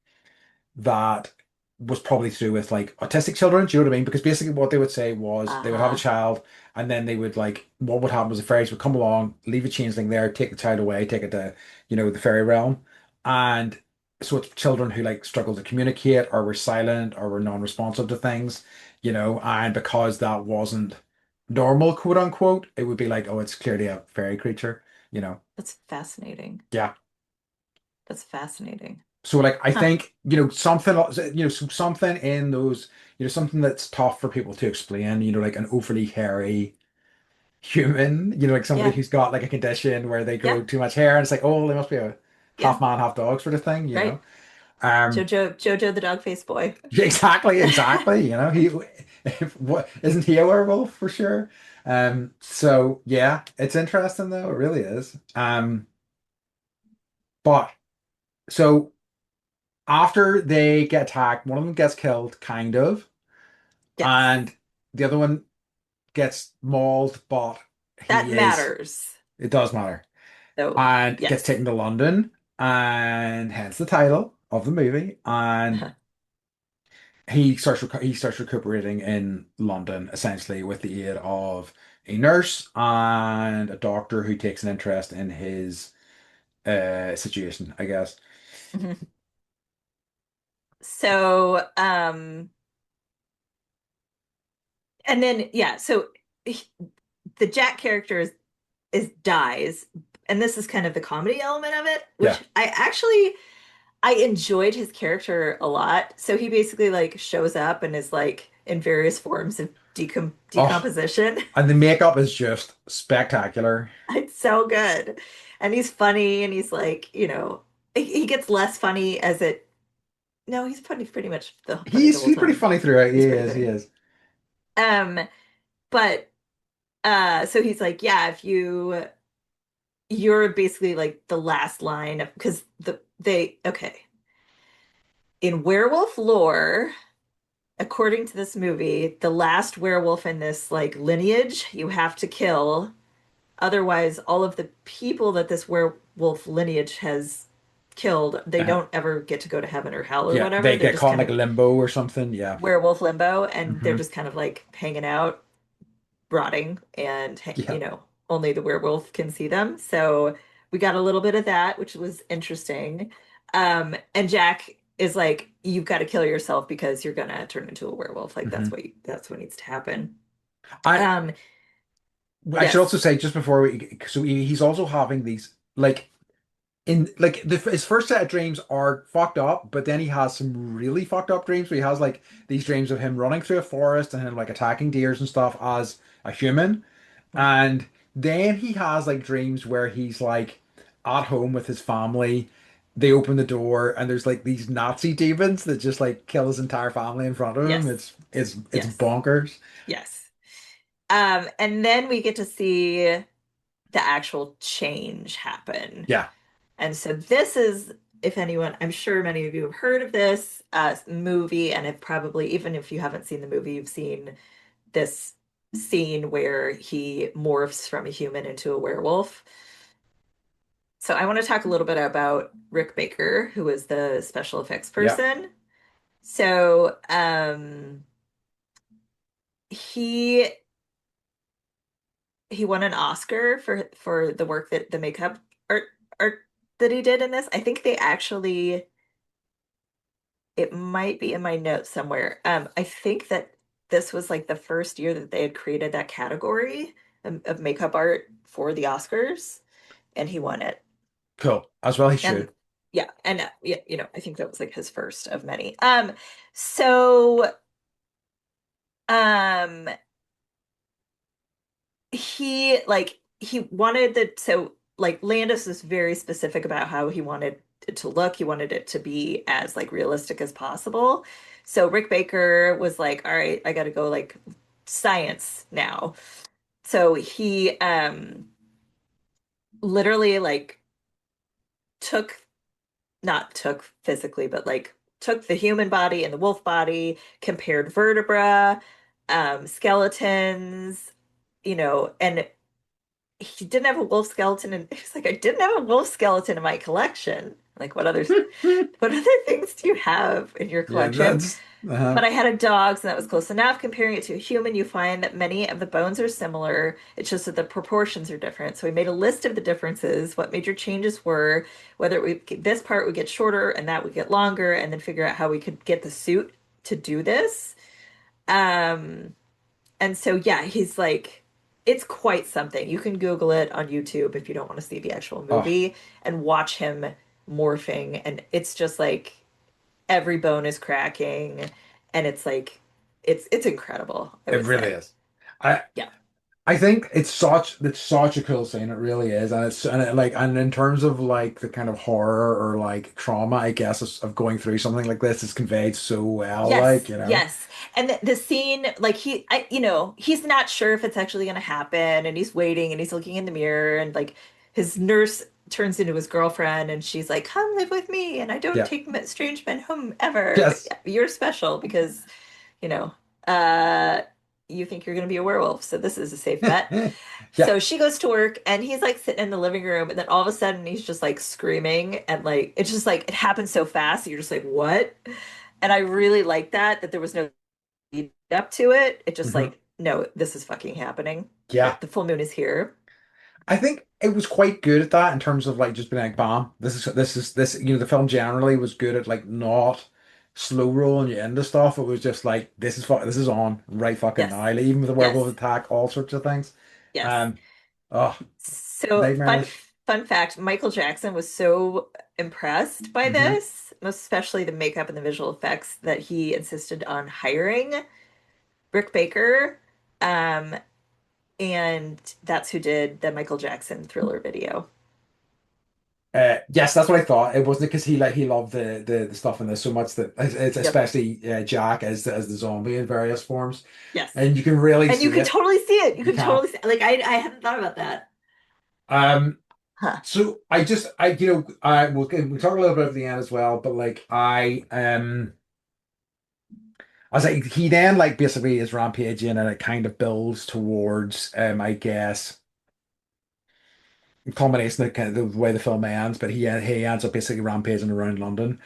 that was probably to do with like autistic children. Do you know what I mean? Because basically what they would say was they would have a Uh-huh. child and then they would like what would happen was the fairies would come along, leave a changeling there, take the child away, take it to, the fairy realm. And so it's children who like struggle to communicate or were silent or were non-responsive to things, and because that wasn't normal, quote unquote, it would be like, oh, it's clearly a fairy creature, you know. That's fascinating. Yeah. That's fascinating. So like I Huh. think, something something in those, something that's tough for people to explain, like an overly hairy human, like somebody Yeah. who's got like a condition where they Yeah. grow too much hair and it's like, oh, they must be a Yeah. half man, half dog sort of thing. Right. Um Jojo the dog-faced boy. exactly, he what isn't he a werewolf for sure? So yeah, it's interesting though, it really is. But so after they get attacked, one of them gets killed, kind of, Yes. and the other one gets mauled, but That matters. it does matter, So, and gets yes. taken to London, and hence the title of the movie. And he starts recuperating in London, essentially with the aid of a nurse and a doctor who takes an interest in his situation, I guess. Mhm. So, and then yeah, so he- the Jack character is dies, and this is kind of the comedy element of it, Yeah. which I enjoyed his character a lot. So he basically like shows up and is like in various forms of Oh, decomposition. and the makeup is just spectacular. It's so good. And he's funny and he's like, he gets less funny as it no, he's funny pretty much the whole He's pretty time. funny throughout. He He's pretty is. He funny. is. Um, but so he's like, yeah, if you're basically like the last line of because they okay. In werewolf lore, according to this movie, the last werewolf in this like lineage you have to kill. Otherwise, all of the people that this werewolf lineage has killed, they Uh, don't ever get to go to heaven or hell or yeah, whatever. they They're get just caught in kind like of limbo or something. Yeah. werewolf limbo and they're Hmm. just kind of like hanging out, rotting, and Yeah. only the werewolf can see them. So we got a little bit of that, which was interesting. And Jack is like, you've got to kill yourself because you're gonna turn into a werewolf. Like Hmm. that's what needs to happen. I Um, I should yes. also say just before he's also having these like in like his first set of dreams are fucked up, but then he has some really fucked up dreams where he has like these dreams of him running through a forest and him like attacking deers and stuff as a human. And then he has like dreams where he's like at home with his family. They open the door and there's like these Nazi demons that just like kill his entire family in front of him. Yes. It's Yes. bonkers. Yes. And then we get to see the actual change happen. Yeah. And so this is, if anyone, I'm sure many of you have heard of this movie and have probably, even if you haven't seen the movie, you've seen this scene where he morphs from a human into a werewolf. So I want to talk a little bit about Rick Baker, who is the special effects Yeah. person. So he he won an Oscar for the work that the makeup art art that he did in this. I think they actually it might be in my notes somewhere. I think that this was like the first year that they had created that category of makeup art for the Oscars, and he won it. Cool. As well he And should. yeah, and yeah, I think that was like his first of many. So um, he wanted the so like Landis is very specific about how he wanted it to look. He wanted it to be as like realistic as possible. So Rick Baker was like, "All right, I got to go like science now." So he literally like took not took physically, but like took the human body and the wolf body, compared vertebra, skeletons, and he didn't have a wolf skeleton and he's like, I didn't have a wolf skeleton in my collection. Like, what other things do you have in your Yeah, collection? that's But I had a dog, so that was close enough. Comparing it to a human, you find that many of the bones are similar. It's just that the proportions are different. So we made a list of the differences, what major changes were, whether this part would get shorter and that would get longer, and then figure out how we could get the suit to do this. Um, and so yeah, he's like. it's quite something. You can Google it on YouTube if you don't want to see the actual Oh, movie and watch him morphing. And it's just like every bone is cracking, and it's like it's incredible, I it would really say. is. I Yeah. I think it's such a cool scene. It really is, and and in terms of like the kind of horror or like trauma, I guess of going through something like this is conveyed so well. Yes, Like you know, yes. And the scene, like he's not sure if it's actually going to happen, and he's waiting, and he's looking in the mirror, and like his nurse turns into his girlfriend, and she's like, "Come live with me, and I don't yeah, take strange men home ever, but yes, yeah, you're special because you know, uh, you think you're going to be a werewolf, so this is a safe bet." yeah. So she goes to work, and he's like sitting in the living room, and then all of a sudden he's just like screaming, and like it's just like it happens so fast, you're just like, "What?" And I really like that there was no lead up to it. It just Mhm. like, no, this is fucking happening. Yeah. Like the full moon is here. I think it was quite good at that in terms of like just being like, bam, this, the film generally was good at like not slow rolling you into stuff. It was just like this is on right fucking Yes. now. Like, even with the werewolf Yes. attack, all sorts of things. Yes. Um, oh, So nightmarish. fun fact, Michael Jackson was so impressed by Hmm. this, most especially the makeup and the visual effects, that he insisted on hiring Rick Baker. Um, and that's who did the Michael Jackson Thriller video. Yes, that's what I thought. It wasn't because he loved the stuff in this so much that it's Yep. especially Jack as the zombie in various forms, Yes. and you can really And you see can it. totally see it. You You can can. totally see like I hadn't thought about that. Um, Huh. So I we'll talk a little bit at the end as well, but like I was like he then like basically is rampaging and it kind of builds towards I guess culmination of kind of the way the film ends, but he ends up basically rampaging around London.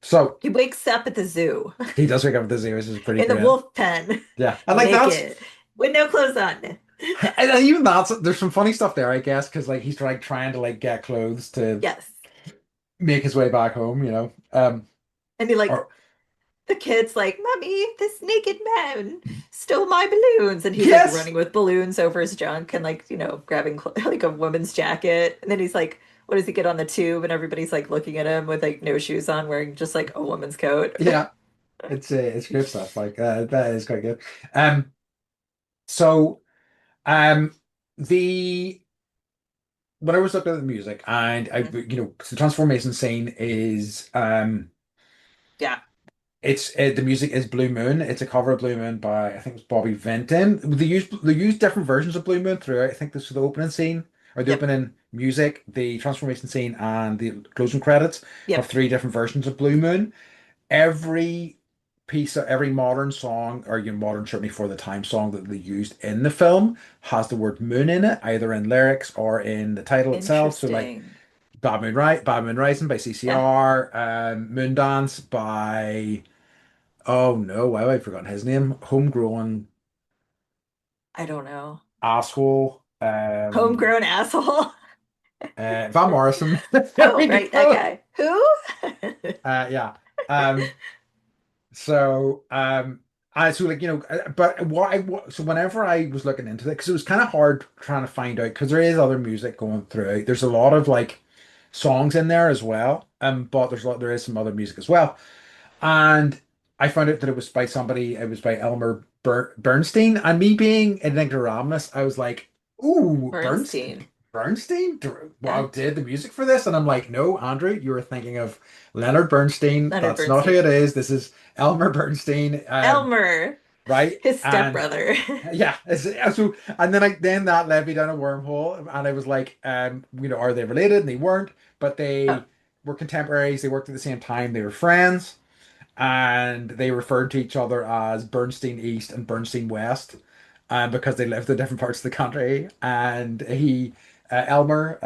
So He wakes up at the zoo he does wake up with the Zeus, is pretty in the great. wolf pen, Yeah. And like that's naked, with no clothes on. and even that's there's some funny stuff there, I guess, because like he's like trying to like get clothes to Yes. make his way back home, you know. And he like Or the kid's like, "Mommy, this naked man stole my balloons." And he's like yes. running with balloons over his junk and like, grabbing like a woman's jacket. And then he's like, what does he get on the tube? And everybody's like looking at him with like no shoes on, wearing just like a woman's coat. Yeah. It's good stuff. Like that is quite good. Um, so um, the when I was looking at the music and the transformation scene is Yeah. it's the music is Blue Moon. It's a cover of Blue Moon by I think it was Bobby Vinton. They use different versions of Blue Moon throughout. I think this is the opening scene or the Yep. opening music, the transformation scene, and the closing credits have Yep. three different versions of Blue Moon. Every piece of every modern song, or modern certainly for the time song that they used in the film, has the word moon in it, either in lyrics or in the title itself. So like Interesting. Bad Moon Rising by Yeah. CCR, Moon Dance by oh no, why have I forgotten his name? Homegrown I don't know. Asshole. Homegrown asshole. Van Morrison. There Oh, we right, that go. guy. Who? Yeah. Um, So, I so like but so whenever I was looking into it, because it was kind of hard trying to find out, because there is other music going through. There's a lot of like songs in there as well, but there is some other music as well, and I found out that it was by somebody. It was by Elmer Bernstein, and me being an ignoramus, I was like, "Ooh, Bernstein. Bernstein, wow, Yeah. did the music for this?" And I'm like, "No, Andrew, you were thinking of Leonard Bernstein. Leonard That's not who Bernstein. it is. This is Elmer Bernstein, Elmer, right?" his And stepbrother. yeah, so and then that led me down a wormhole, and I was like, are they related? And they weren't, but Oh, they were contemporaries. They worked at the same time. They were friends, and they referred to each other as Bernstein East and Bernstein West, because they lived in different parts of the country. And Elmer,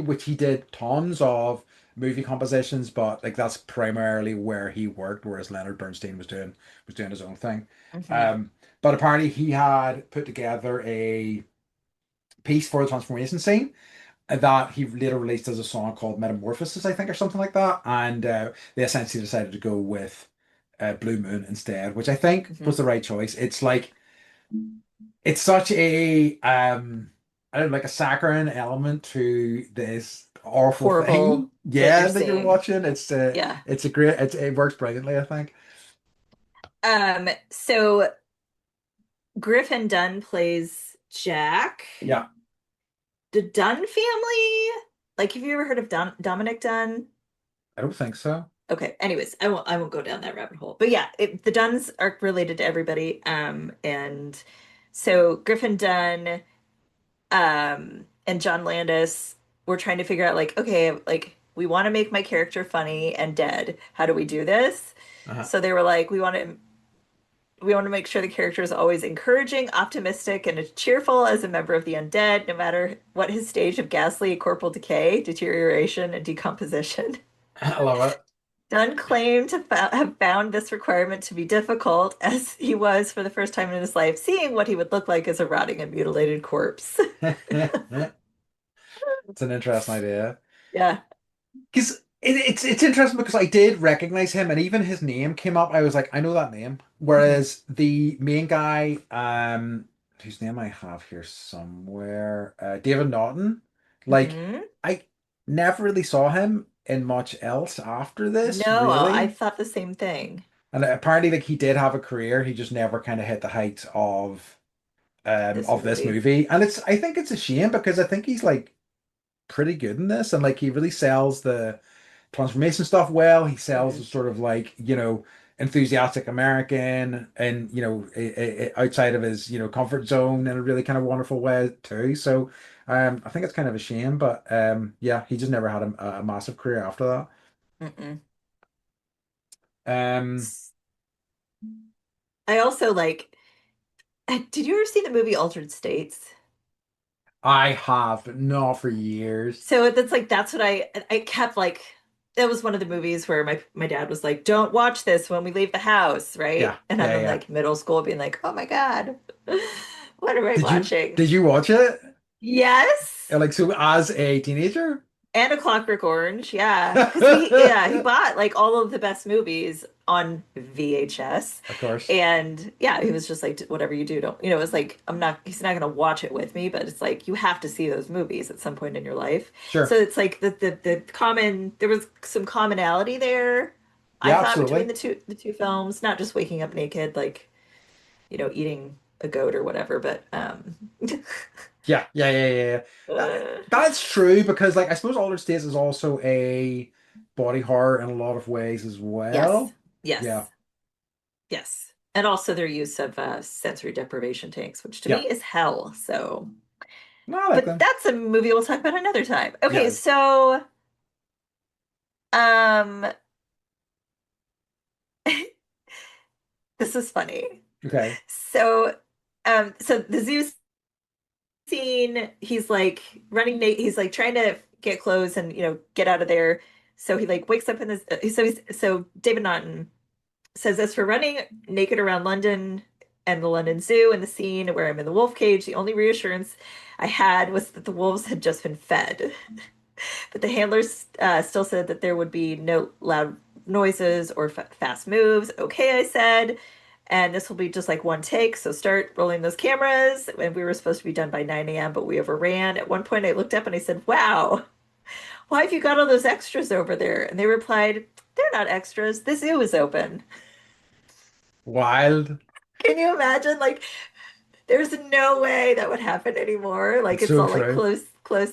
which he did tons of movie compositions, but like that's primarily where he worked, whereas Leonard Bernstein was doing his own thing. hmm. Um, but apparently he had put together a piece for the transformation scene that he later released as a song called Metamorphosis, I think, or something like that. And they essentially decided to go with Blue Moon instead, which I think Hmm. was the right choice. It's like it's such a I don't know, like a saccharine element to this awful thing. Horrible that you're Yeah, that you're seeing. watching. Yeah. It's a great it works brilliantly, I think. So Griffin Dunn plays Jack. Yeah, The Dunn family, like have you ever heard of Dominic Dunn? I don't think so. Okay, anyways, I won't go down that rabbit hole. But yeah, the Dunns are related to everybody. And so Griffin Dunn, and John Landis were trying to figure out like, okay, like we want to make my character funny and dead. How do we do this? Uh-huh. So they were like, we want to make sure the character is always encouraging, optimistic, and as cheerful as a member of the undead, no matter what his stage of ghastly corporal decay, deterioration, and decomposition. I love Dunn claimed to have found this requirement to be difficult, as he was, for the first time in his life, seeing what he would look like as a rotting and mutilated corpse. it. It's an interesting idea. Yeah. Because it's interesting because I did recognize him, and even his name came up. I was like, I know that name. Hmm. Whereas the main guy, whose name I have here somewhere, David Naughton, like Hmm. I never really saw him in much else after this, No, I really. thought the same thing. And apparently, like he did have a career, he just never kind of hit the heights This of this movie. movie. And I think it's a shame because I think he's like pretty good in this, and like he really sells the transformation stuff well. He sells Hmm. the sort of like, enthusiastic American and, outside of his, comfort zone in a really kind of wonderful way too. So I think it's kind of a shame, but yeah, he just never had a massive career after that. Mm-mm. Um, I also like, did you ever see the movie Altered States? I have, but not for years. So that's what I kept like that was one of the movies where my dad was like, "Don't watch this when we leave the house," Yeah, right? And I'm yeah, in yeah. like middle school being like, "Oh my God, what am I Did you watching?" did you watch it? Yes. Like so as a teenager? And A Clockwork Orange, yeah. Because he bought like all of the best movies on VHS. Of course. And yeah, he was just like, whatever you do, don't, it's like, he's not going to watch it with me, but it's like, you have to see those movies at some point in your life. So Sure. it's like there was some commonality there, I Yeah, thought, between absolutely. the two films, not just waking up naked, like, eating a goat or whatever, but, Yeah, yeah, yeah, yeah, yeah. uh, That's true because, like, I suppose Altered States is also a body horror in a lot of ways as yes, well. Yeah, yes. Yes. And also their use of sensory deprivation tanks, which to yeah. me is hell. So, No, I like but them. that's a movie we'll talk about another time. Okay, Yeah. so um this is funny. Okay. So the zoo scene, he's like he's like trying to get clothes and get out of there. So he like wakes up in this so David Naughton says as for running naked around London and the London Zoo and the scene where I'm in the wolf cage, the only reassurance I had was that the wolves had just been fed. But the handlers still said that there would be no loud noises or fast moves. Okay, I said. And this will be just like one take. So start rolling those cameras. And we were supposed to be done by 9 a.m., but we overran. At one point, I looked up and I said, "Wow, why have you got all those extras over there?" And they replied, "They're not extras. The zoo is open." Wild. Can you imagine? Like, there's no way that would happen anymore. Like, It's it's so all like true. close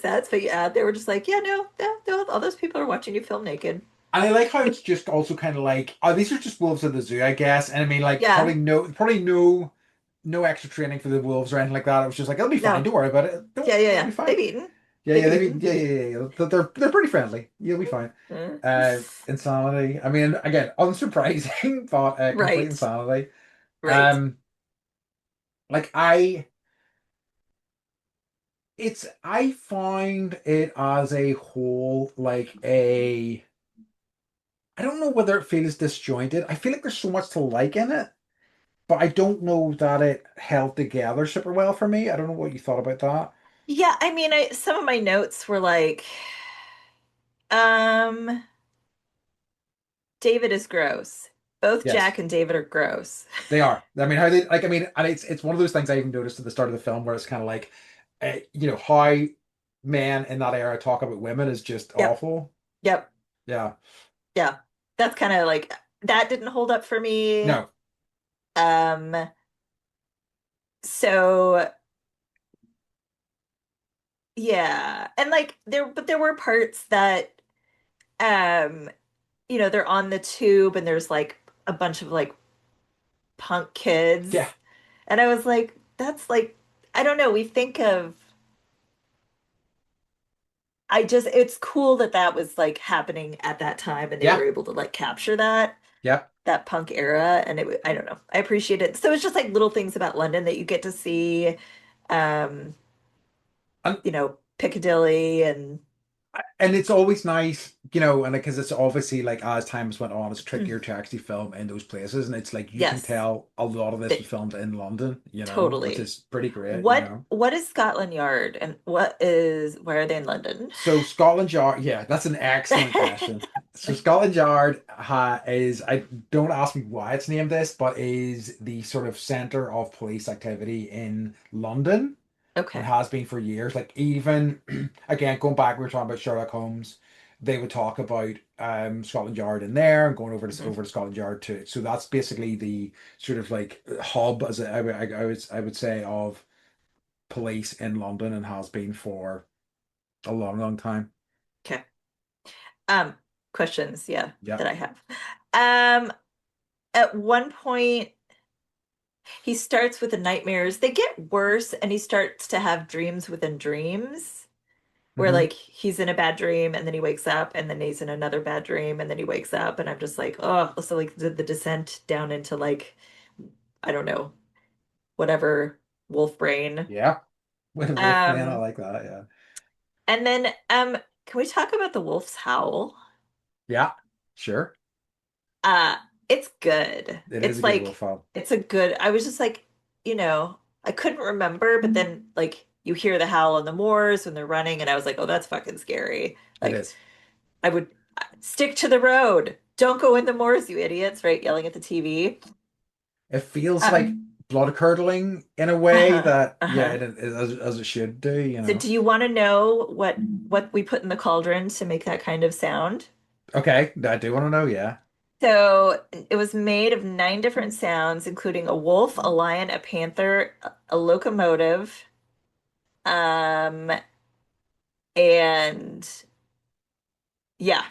sets. But yeah, they were just like, yeah, no, no, no, all those people are watching you film naked. And I like how it's just also kind of like, oh, these are just wolves at the zoo, I guess. And I mean, like, Yeah, probably no extra training for the wolves or anything like that. It was just like, it'll be fine. no, Don't worry about it. Don't, yeah, yeah, it'll yeah. be fine. They've eaten. Yeah, They've yeah, eaten. yeah, yeah, yeah, yeah. They're pretty friendly. You'll be fine. Mm. Insanity. I mean, again, unsurprising, but complete Right, insanity. right. Um, like I find it as a whole like I don't know whether it feels disjointed. I feel like there's so much to like in it, but I don't know that it held together super well for me. I don't know what you thought about that. Yeah, I mean, some of my notes were like, um, David is gross. Both Yes, Jack and David are gross. they are. I mean, how they like. I mean, and it's one of those things I even noticed at the start of the film where it's kind of like, how men in that era talk about women is just Yep. awful. Yep. Yeah. Yeah. That's kind of like that didn't hold up for me. No. Um, so yeah. And like there were parts that um, they're on the tube and there's like a bunch of like punk Yeah. kids. And I was like, that's like I don't know, we think of it's cool that that was like happening at that time and they were Yeah. able to like capture Yeah. that punk era and I don't know. I appreciate it. So it's just like little things about London that you get to see um, And Piccadilly and and it's always nice, and because it's obviously like as time has went on, it's trickier to actually film in those places, and it's like you can yes, tell a lot of this was th- filmed in London, which totally. is pretty great. What is Scotland Yard and where are they in London? So Scotland Yard, yeah, that's an excellent question. So Scotland Yard I don't ask me why it's named this, but is the sort of center of police activity in London and Okay. has been for years. Like even again, going back, we were talking about Sherlock Holmes. They would talk about Scotland Yard in there and going Mhm. over to Scotland Yard too. So that's basically the sort of like hub, as I would say, of police in London and has been for a long, long time. Okay. Um, questions, yeah, Yeah. that I have. Um, at one point he starts with the nightmares. They get worse and he starts to have dreams within dreams where Hmm. like he's in a bad dream and then he wakes up and then he's in another bad dream and then he wakes up and I'm just like, oh, so like the descent down into like I don't know, whatever wolf brain. Yeah. With a wolf man, I Um, like that. Yeah. and then can we talk about the wolf's howl? Yeah. Sure. Uh, it's good. It is a It's good wolf like film. it's a good. I was just like, I couldn't remember, but then like you hear the howl on the moors when they're running, and I was like, oh, that's fucking scary. It Like is. I would stick to the road. Don't go in the moors, you idiots, right? Yelling at the TV. It feels Uh, like blood curdling in a way uh-huh, that, yeah, uh-huh. as it should do. So do you want to know what we put in the cauldron to make that kind of sound? Okay, I do want to know. Yeah. So it was made of 9 different sounds, including a wolf, a lion, a panther, a locomotive, um, and yeah,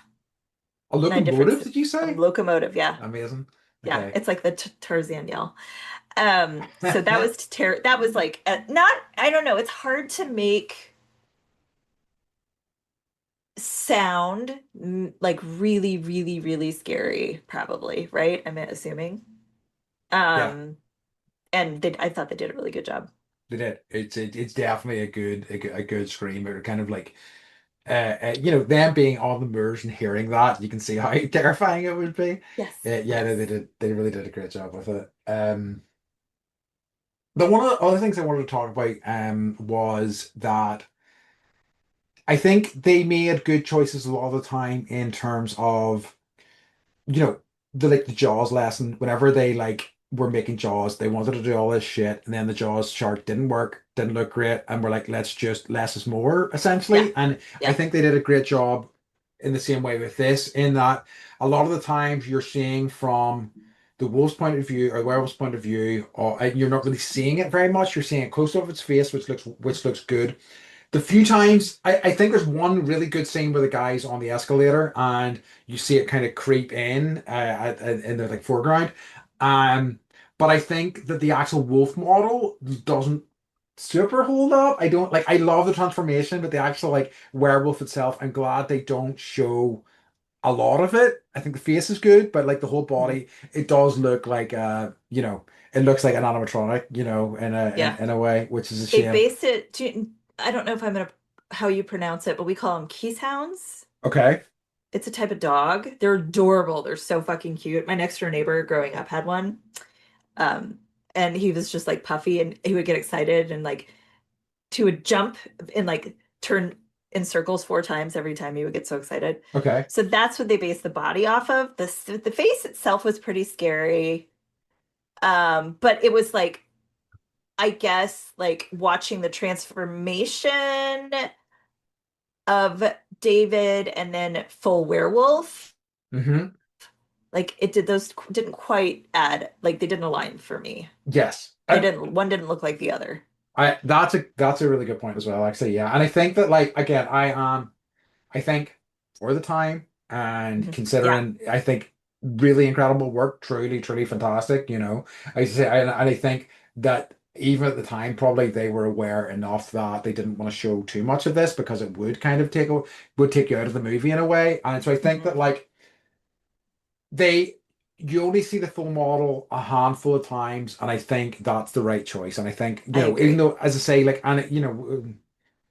A 9 different locomotive, did you a say? locomotive. Yeah, Amazing. yeah. Okay. It's like the t Tarzan yell. So that was that was like not. I don't know. It's hard to make sound like really, really, really scary. Probably, right? I'm assuming. Yeah, Um, and I thought they did a really good job. they did. It's definitely a good scream. Or kind of like them being on the moors and hearing that, you can see how terrifying it would be. Yes, Yeah, no, yes. they really did a great job with it. But one of the other things I wanted to talk about was that I think they made good choices a lot of the time in terms of you know, the Jaws lesson, whenever they like were making Jaws, they wanted to do all this shit, and then the Jaws shark didn't work, didn't look great, and we're like, let's just less is more, Yeah, essentially. And I yeah. think they did a great job in the same way with this, in that a lot of the times you're seeing from the wolf's point of view or the werewolf's point of view, or and you're not really seeing it very much. You're seeing it close up of its face, which looks good. The few times I think there's one really good scene where the guy's on the escalator and you see it kind of creep in in the like foreground. Um, but I think that the actual wolf model doesn't super hold up. I don't like I love the transformation, but the actual like werewolf itself, I'm glad they don't show a lot of it. I think the face is good, but like the whole Mhm. body, it does look like it looks like an animatronic, Yeah. in a way, which is a They shame. based it I don't know if I'm gonna how you pronounce it, but we call them Keeshonds. Okay. It's a type of dog. They're adorable. They're so fucking cute. My next door neighbor growing up had one. Um, and he was just like puffy and he would get excited and like he would jump and like turn in circles 4 times every time he would get so excited. Okay. So that's what they based the body off of. The face itself was pretty scary. But it was like, I guess, like watching the transformation of David and then full werewolf. Hmm. Like it did those didn't quite add, like they didn't align for me. Yes. They didn't, one didn't look like the other. That's a really good point as well, actually. Yeah. And I think that like again, I think for the time and Mhm. Yeah. considering I think really incredible work, truly, truly fantastic, you know. And I think that even at the time probably they were aware enough that they didn't want to show too much of this because it would kind of would take you out of the movie in a way. And so I think that Mhm. like they you only see the full model a handful of times, and I think that's the right choice. And I think, I even agree. though, as I say, like, and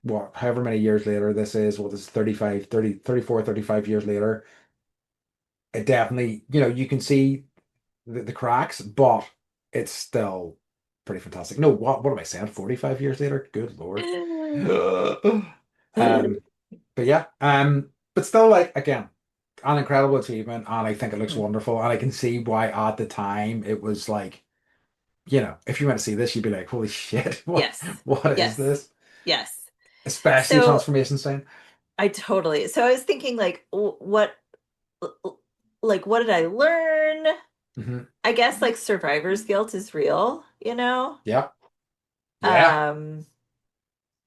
what, however many years later this is, what is 35, 30, 34, 35 years later, it definitely, you can see the cracks, but it's still pretty fantastic. No, what am I saying? 45 years later? Good Lord. Um, but yeah, but still, like, again, an incredible achievement, and I think it looks Mhm. wonderful, and I can see why at the time it was like, if you went to see this, you'd be like, holy shit, Yes. what is Yes. this? Yes. Especially the So transformation scene. so I was thinking like what did I learn? Hmm. I guess like survivor's guilt is real, you know? Yeah. Yeah. Um,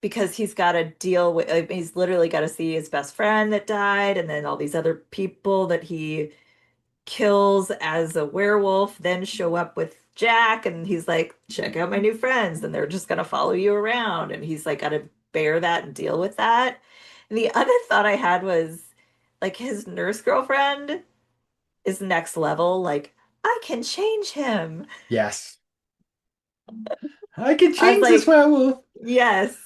because he's got to deal with, like, he's literally got to see his best friend that died, and then all these other people that he kills as a werewolf then show up with Jack, and he's like, check out my new friends, and they're just gonna follow you around, and he's like got to bear that and deal with that. And the other thought I had was like his nurse girlfriend is next level, like, I can change him. Yes. I can I was change this like, werewolf. yes.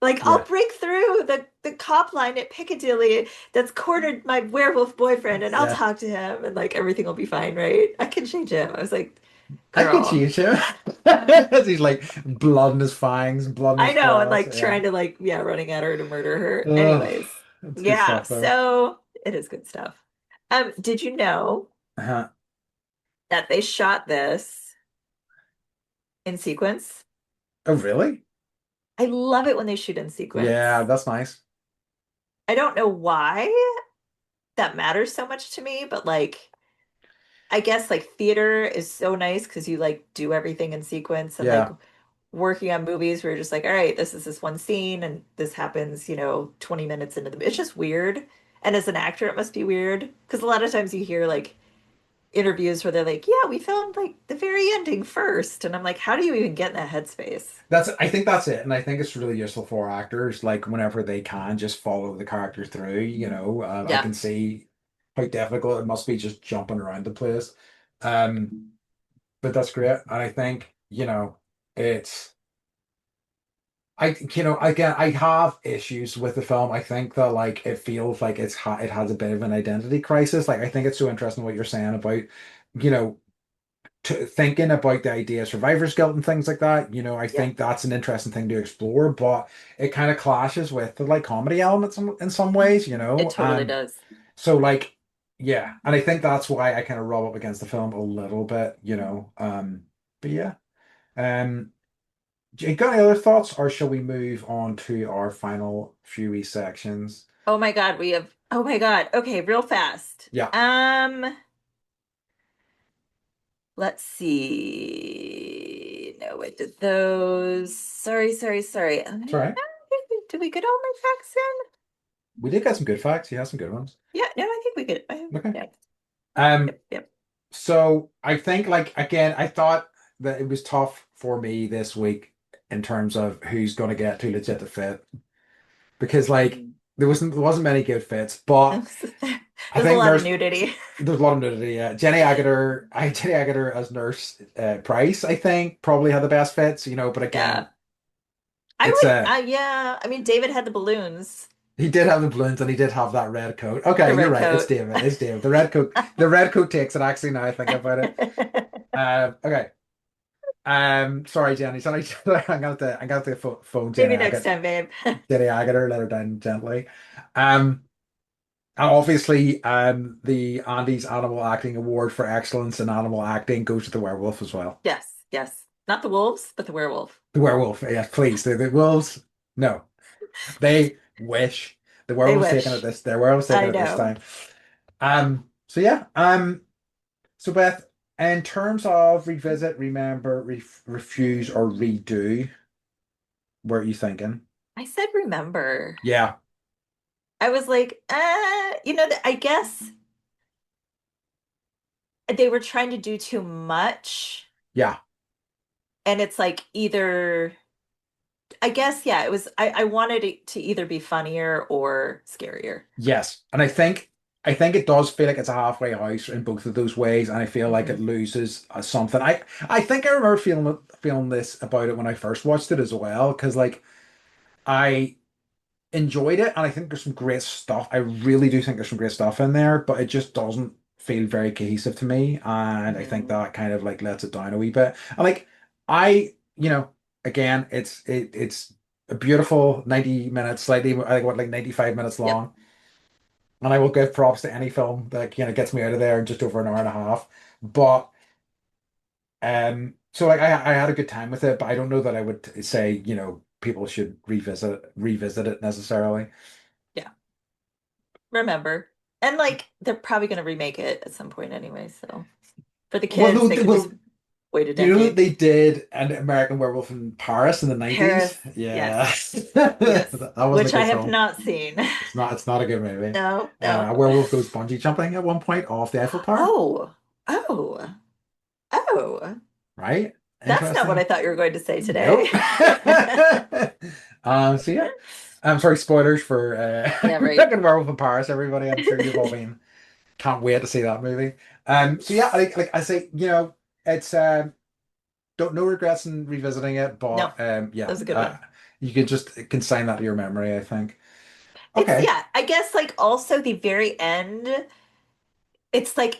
Like I'll Yeah. break through the cop line at Piccadilly that's cornered my werewolf boyfriend, and I'll Yeah. talk to him, and like everything will be fine, right? I can change him. I was like, I can girl. change him. He's like blood in his fangs, blood in I his know, and claws. like Yeah. trying to like, yeah, running at her to murder her. Oh, Anyways. that's good Yeah, stuff though. so it is good stuff. Did you know Uh-huh. that they shot this in sequence? Oh, really? I love it when they shoot in Yeah, sequence. that's nice. I don't know why that matters so much to me, but like I guess like theater is so nice because you like do everything in sequence, and like Yeah. working on movies where you're just like, all right, this is this one scene and this happens, 20 minutes into the, it's just weird. And as an actor, it must be weird because a lot of times you hear like interviews where they're like, yeah, we filmed like the very ending first. And I'm like, how do you even get in that headspace? I think that's it. And I think it's really useful for actors, like whenever they can just follow the character through, I Yeah, can see how difficult it must be just jumping around the place. Um, but that's great. And I think, it's again, I have issues with the film. I think that like it feels like it has a bit of an identity crisis. Like I think it's so interesting what you're saying about, you know, thinking about the idea of survivor's guilt and things like that. I yeah, think that's an interesting thing to explore, but it kind of clashes with the like comedy elements in some ways, it totally does. so like yeah, and I think that's why I kind of rub up against the film a little bit. But yeah. Um, you got any other thoughts, or shall we move on to our final few wee sections? Oh my God. Okay, real fast. Yeah, Let's see. No, I did those. Sorry. it's all right. Did we get all my facts in? We did get some good facts. You had some good ones. Yeah, no, I think we could. Okay. Yeah, Um, yep. so I think like again, I thought that it was tough for me this week in terms of who's gonna get too legit to fit because like Mhm. there wasn't many good fits, but I There's a think lot of nudity. there's a lot of nudity. Yeah. Jenny Agutter as Nurse Price, I think probably had the best fits, but again, Yeah. I it's would, yeah. I mean, David had the balloons, he did have the balloons and he did have that red coat. the Okay, you're red right. It's coat. David. It's David. The red coat takes it actually now I think about it. Okay. Sorry, Jenny. Sorry, I'm gonna have to phone Jenny Maybe next Agate. time, babe. Jenny Agate, let her down gently. Um, and obviously, the Andy's Animal Acting Award for Excellence in Animal Acting goes to the werewolf as well. Yes, yes. Not the wolves, but the werewolf. The werewolf, yes, please. The wolves, no, they wish the They werewolf's taking it wish. this. The werewolf's taking I it this know. time. So yeah. So Beth, in terms of revisit, remember, refuse, or redo, what are you thinking? I said remember. Yeah, I was like, I guess they were trying to do too much. yeah, And it's like either, I guess, yeah, it was, I wanted it to either be funnier or scarier. yes. And I think it does feel like it's a halfway house in both of those ways, and I feel like it Hmm. loses something. I think I remember feeling this about it when I first watched it as well, because like I enjoyed it, and I think there's some great stuff. I really do think there's some great stuff in there, but it just doesn't feel very cohesive to me, and I think Hmm. that kind of like lets it down a wee bit. And like I, again, it's a beautiful 90 minutes, slightly I think what like 95 minutes Yep. long, and I will give props to any film that gets me out of there in just over an hour and a half. But so like I had a good time with it, but I don't know that I would say people should revisit it necessarily. Yeah. Remember. And like, they're probably going to remake it at some point anyway. So for the Well, kids, no, they can just well, wait a you know that decade. they did an American Werewolf in Paris in the 90s? Paris. Yeah. Yes. Yes. That wasn't a Which I good have film. not seen. It's not a good movie. No, no. A werewolf goes bungee jumping at one point off the Eiffel Tower, Oh, oh, oh. right? That's not what I Interesting. thought you were going to say today. Nope. So yeah. I'm sorry, spoilers for Yeah, right. American Werewolf in Paris, everybody. I'm sure you've all been can't wait to see that movie. So yeah, like I say, it's don't no regrets in revisiting it, No, but that yeah, was a good one. you can just consign that to your memory, I think. It's, Okay. yeah, I guess like also the very end,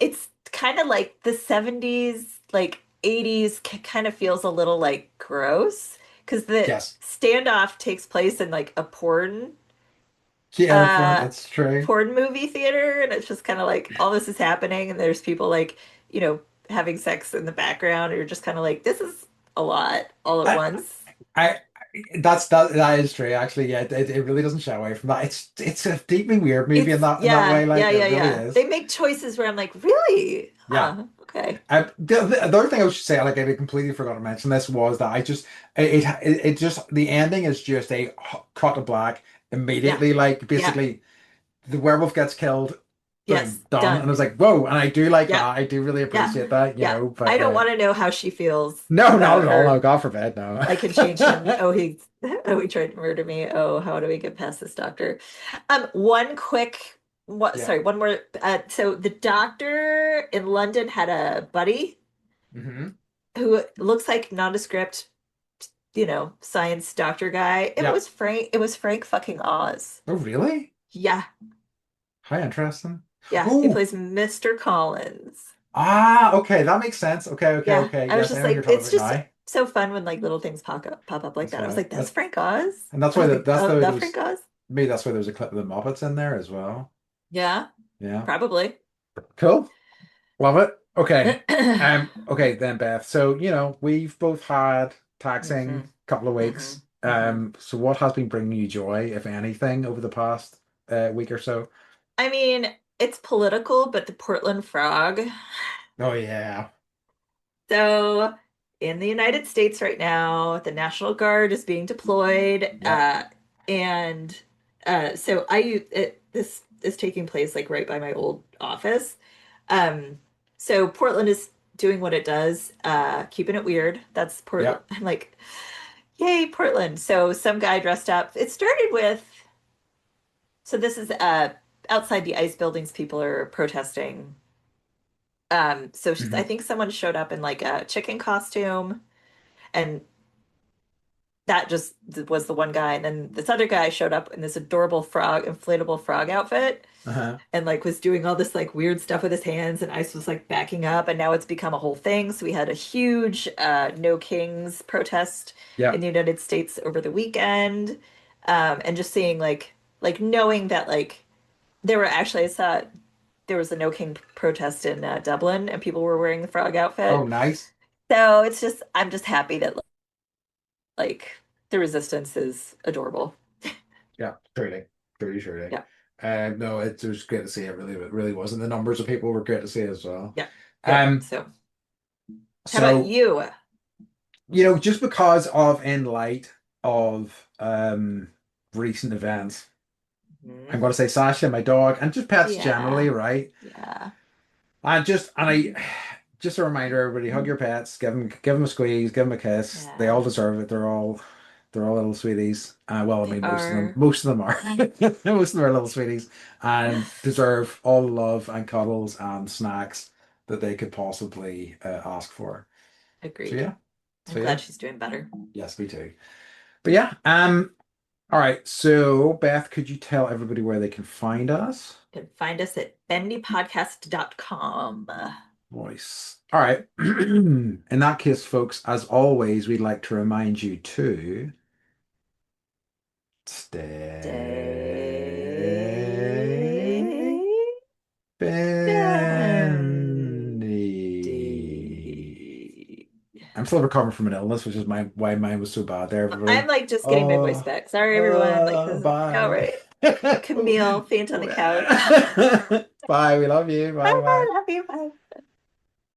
it's kind of like the 70s, like 80s kind of feels a little like gross because the Yes. standoff takes place in like a Yeah, uh that's true. porn movie theater, and it's just kind of like all this is happening and there's people like, you know, having sex in the background, and you're just kind of like, this is a lot all at I, once. I that is true. Actually, yeah, it really doesn't shy away from that. It's a deeply weird movie in It's that yeah, way. yeah, Like it yeah, really yeah. They is. make choices where I'm like, really? Yeah. Huh, okay. The other thing I should say, like I completely forgot to mention this, was that I just it just the ending is just a cut to black Yeah, immediately. Like yeah, basically, the werewolf gets killed, yes, boom, done. And I done. was like, whoa, and I do like that. Yeah, I do really appreciate yeah, that, yeah. but I don't want to know how she feels no, not about at all. No, her. God forbid, no. I can change him. Oh, oh, he tried to murder me. Oh, how do we get past this doctor? One quick, what, Yeah. sorry, one more. So the doctor in London had a buddy Hmm. who looks like nondescript, science doctor guy. It Yeah. was Frank. It was Frank fucking Oz. Oh, really? Yeah, How interesting. yeah. He Oh, plays Mr. Collins. okay, that makes sense. Okay, okay, Yeah, okay. I was Yes, I just know who you're like, talking it's about just now. so fun when like little things pop up like That's that. I was why. like, that's Frank Oz. And that's I why was like, that's oh, the way that there's Frank Oz? maybe that's why there's a clip of the Muppets in there as well. Yeah, Yeah. probably. Cool. Love it. Okay. Okay then, Beth. So, we've both had Hmm. taxing couple of Hmm. weeks. Hmm. So what has been bringing you joy, if anything, over the past week or so? I mean, it's political, but the Portland Frog. Oh yeah. So, in the United States right now, the National Guard is being deployed, Yep. and so this is taking place like right by my old office. Um, so Portland is doing what it does, keeping it weird. That's Portland. Yep. I'm like, yay, Portland. So some guy dressed up. It started with, so this is outside the ICE buildings, people are protesting. I Hmm. think someone showed up in like a chicken costume and that just was the one guy. And then this other guy showed up in this adorable frog, inflatable frog outfit, Uh-huh. and like was doing all this like weird stuff with his hands, and Ice was like backing up, and now it's become a whole thing. So we had a huge No Kings protest Yeah. in the United States over the weekend. And just seeing like knowing that like there were actually, I saw there was a No King protest in Dublin, and people were wearing the frog Oh, outfit. nice. So it's just I'm just happy that like the resistance is adorable. Yeah, truly. Truly, truly. Yeah, No, it was great to see it really was. And the numbers of people were great to see as well. yeah, yeah. Um, So how about so you? just because of in light of recent events, I'm Mhm. gonna say Sasha, my dog, and just pets generally, Yeah, right? yeah. And I just a reminder, everybody, hug your pets, give them a squeeze, give them a kiss. They all Yeah, deserve it. They're all little sweeties. Well, I they mean, are. most of them are. Most of them are little sweeties and deserve all the love and cuddles and snacks that they could possibly ask for. So Agreed. yeah, I'm so yeah, glad she's doing better. yes, me too. But yeah, all right. So Beth, could you tell everybody where they can find us? You can find us at bendypodcast.com. Voice. All right. In that case, folks, as always, we'd like to remind you to stay Stay bendy. bendy. I'm still recovering from an illness, which is why mine was so bad there, I'm everybody. like just getting my voice Oh, back. Sorry, everyone. Like this is all bye. right. Camille, faint on the couch. Bye. We love you. Bye Bye bye. bye. Love you. Bye.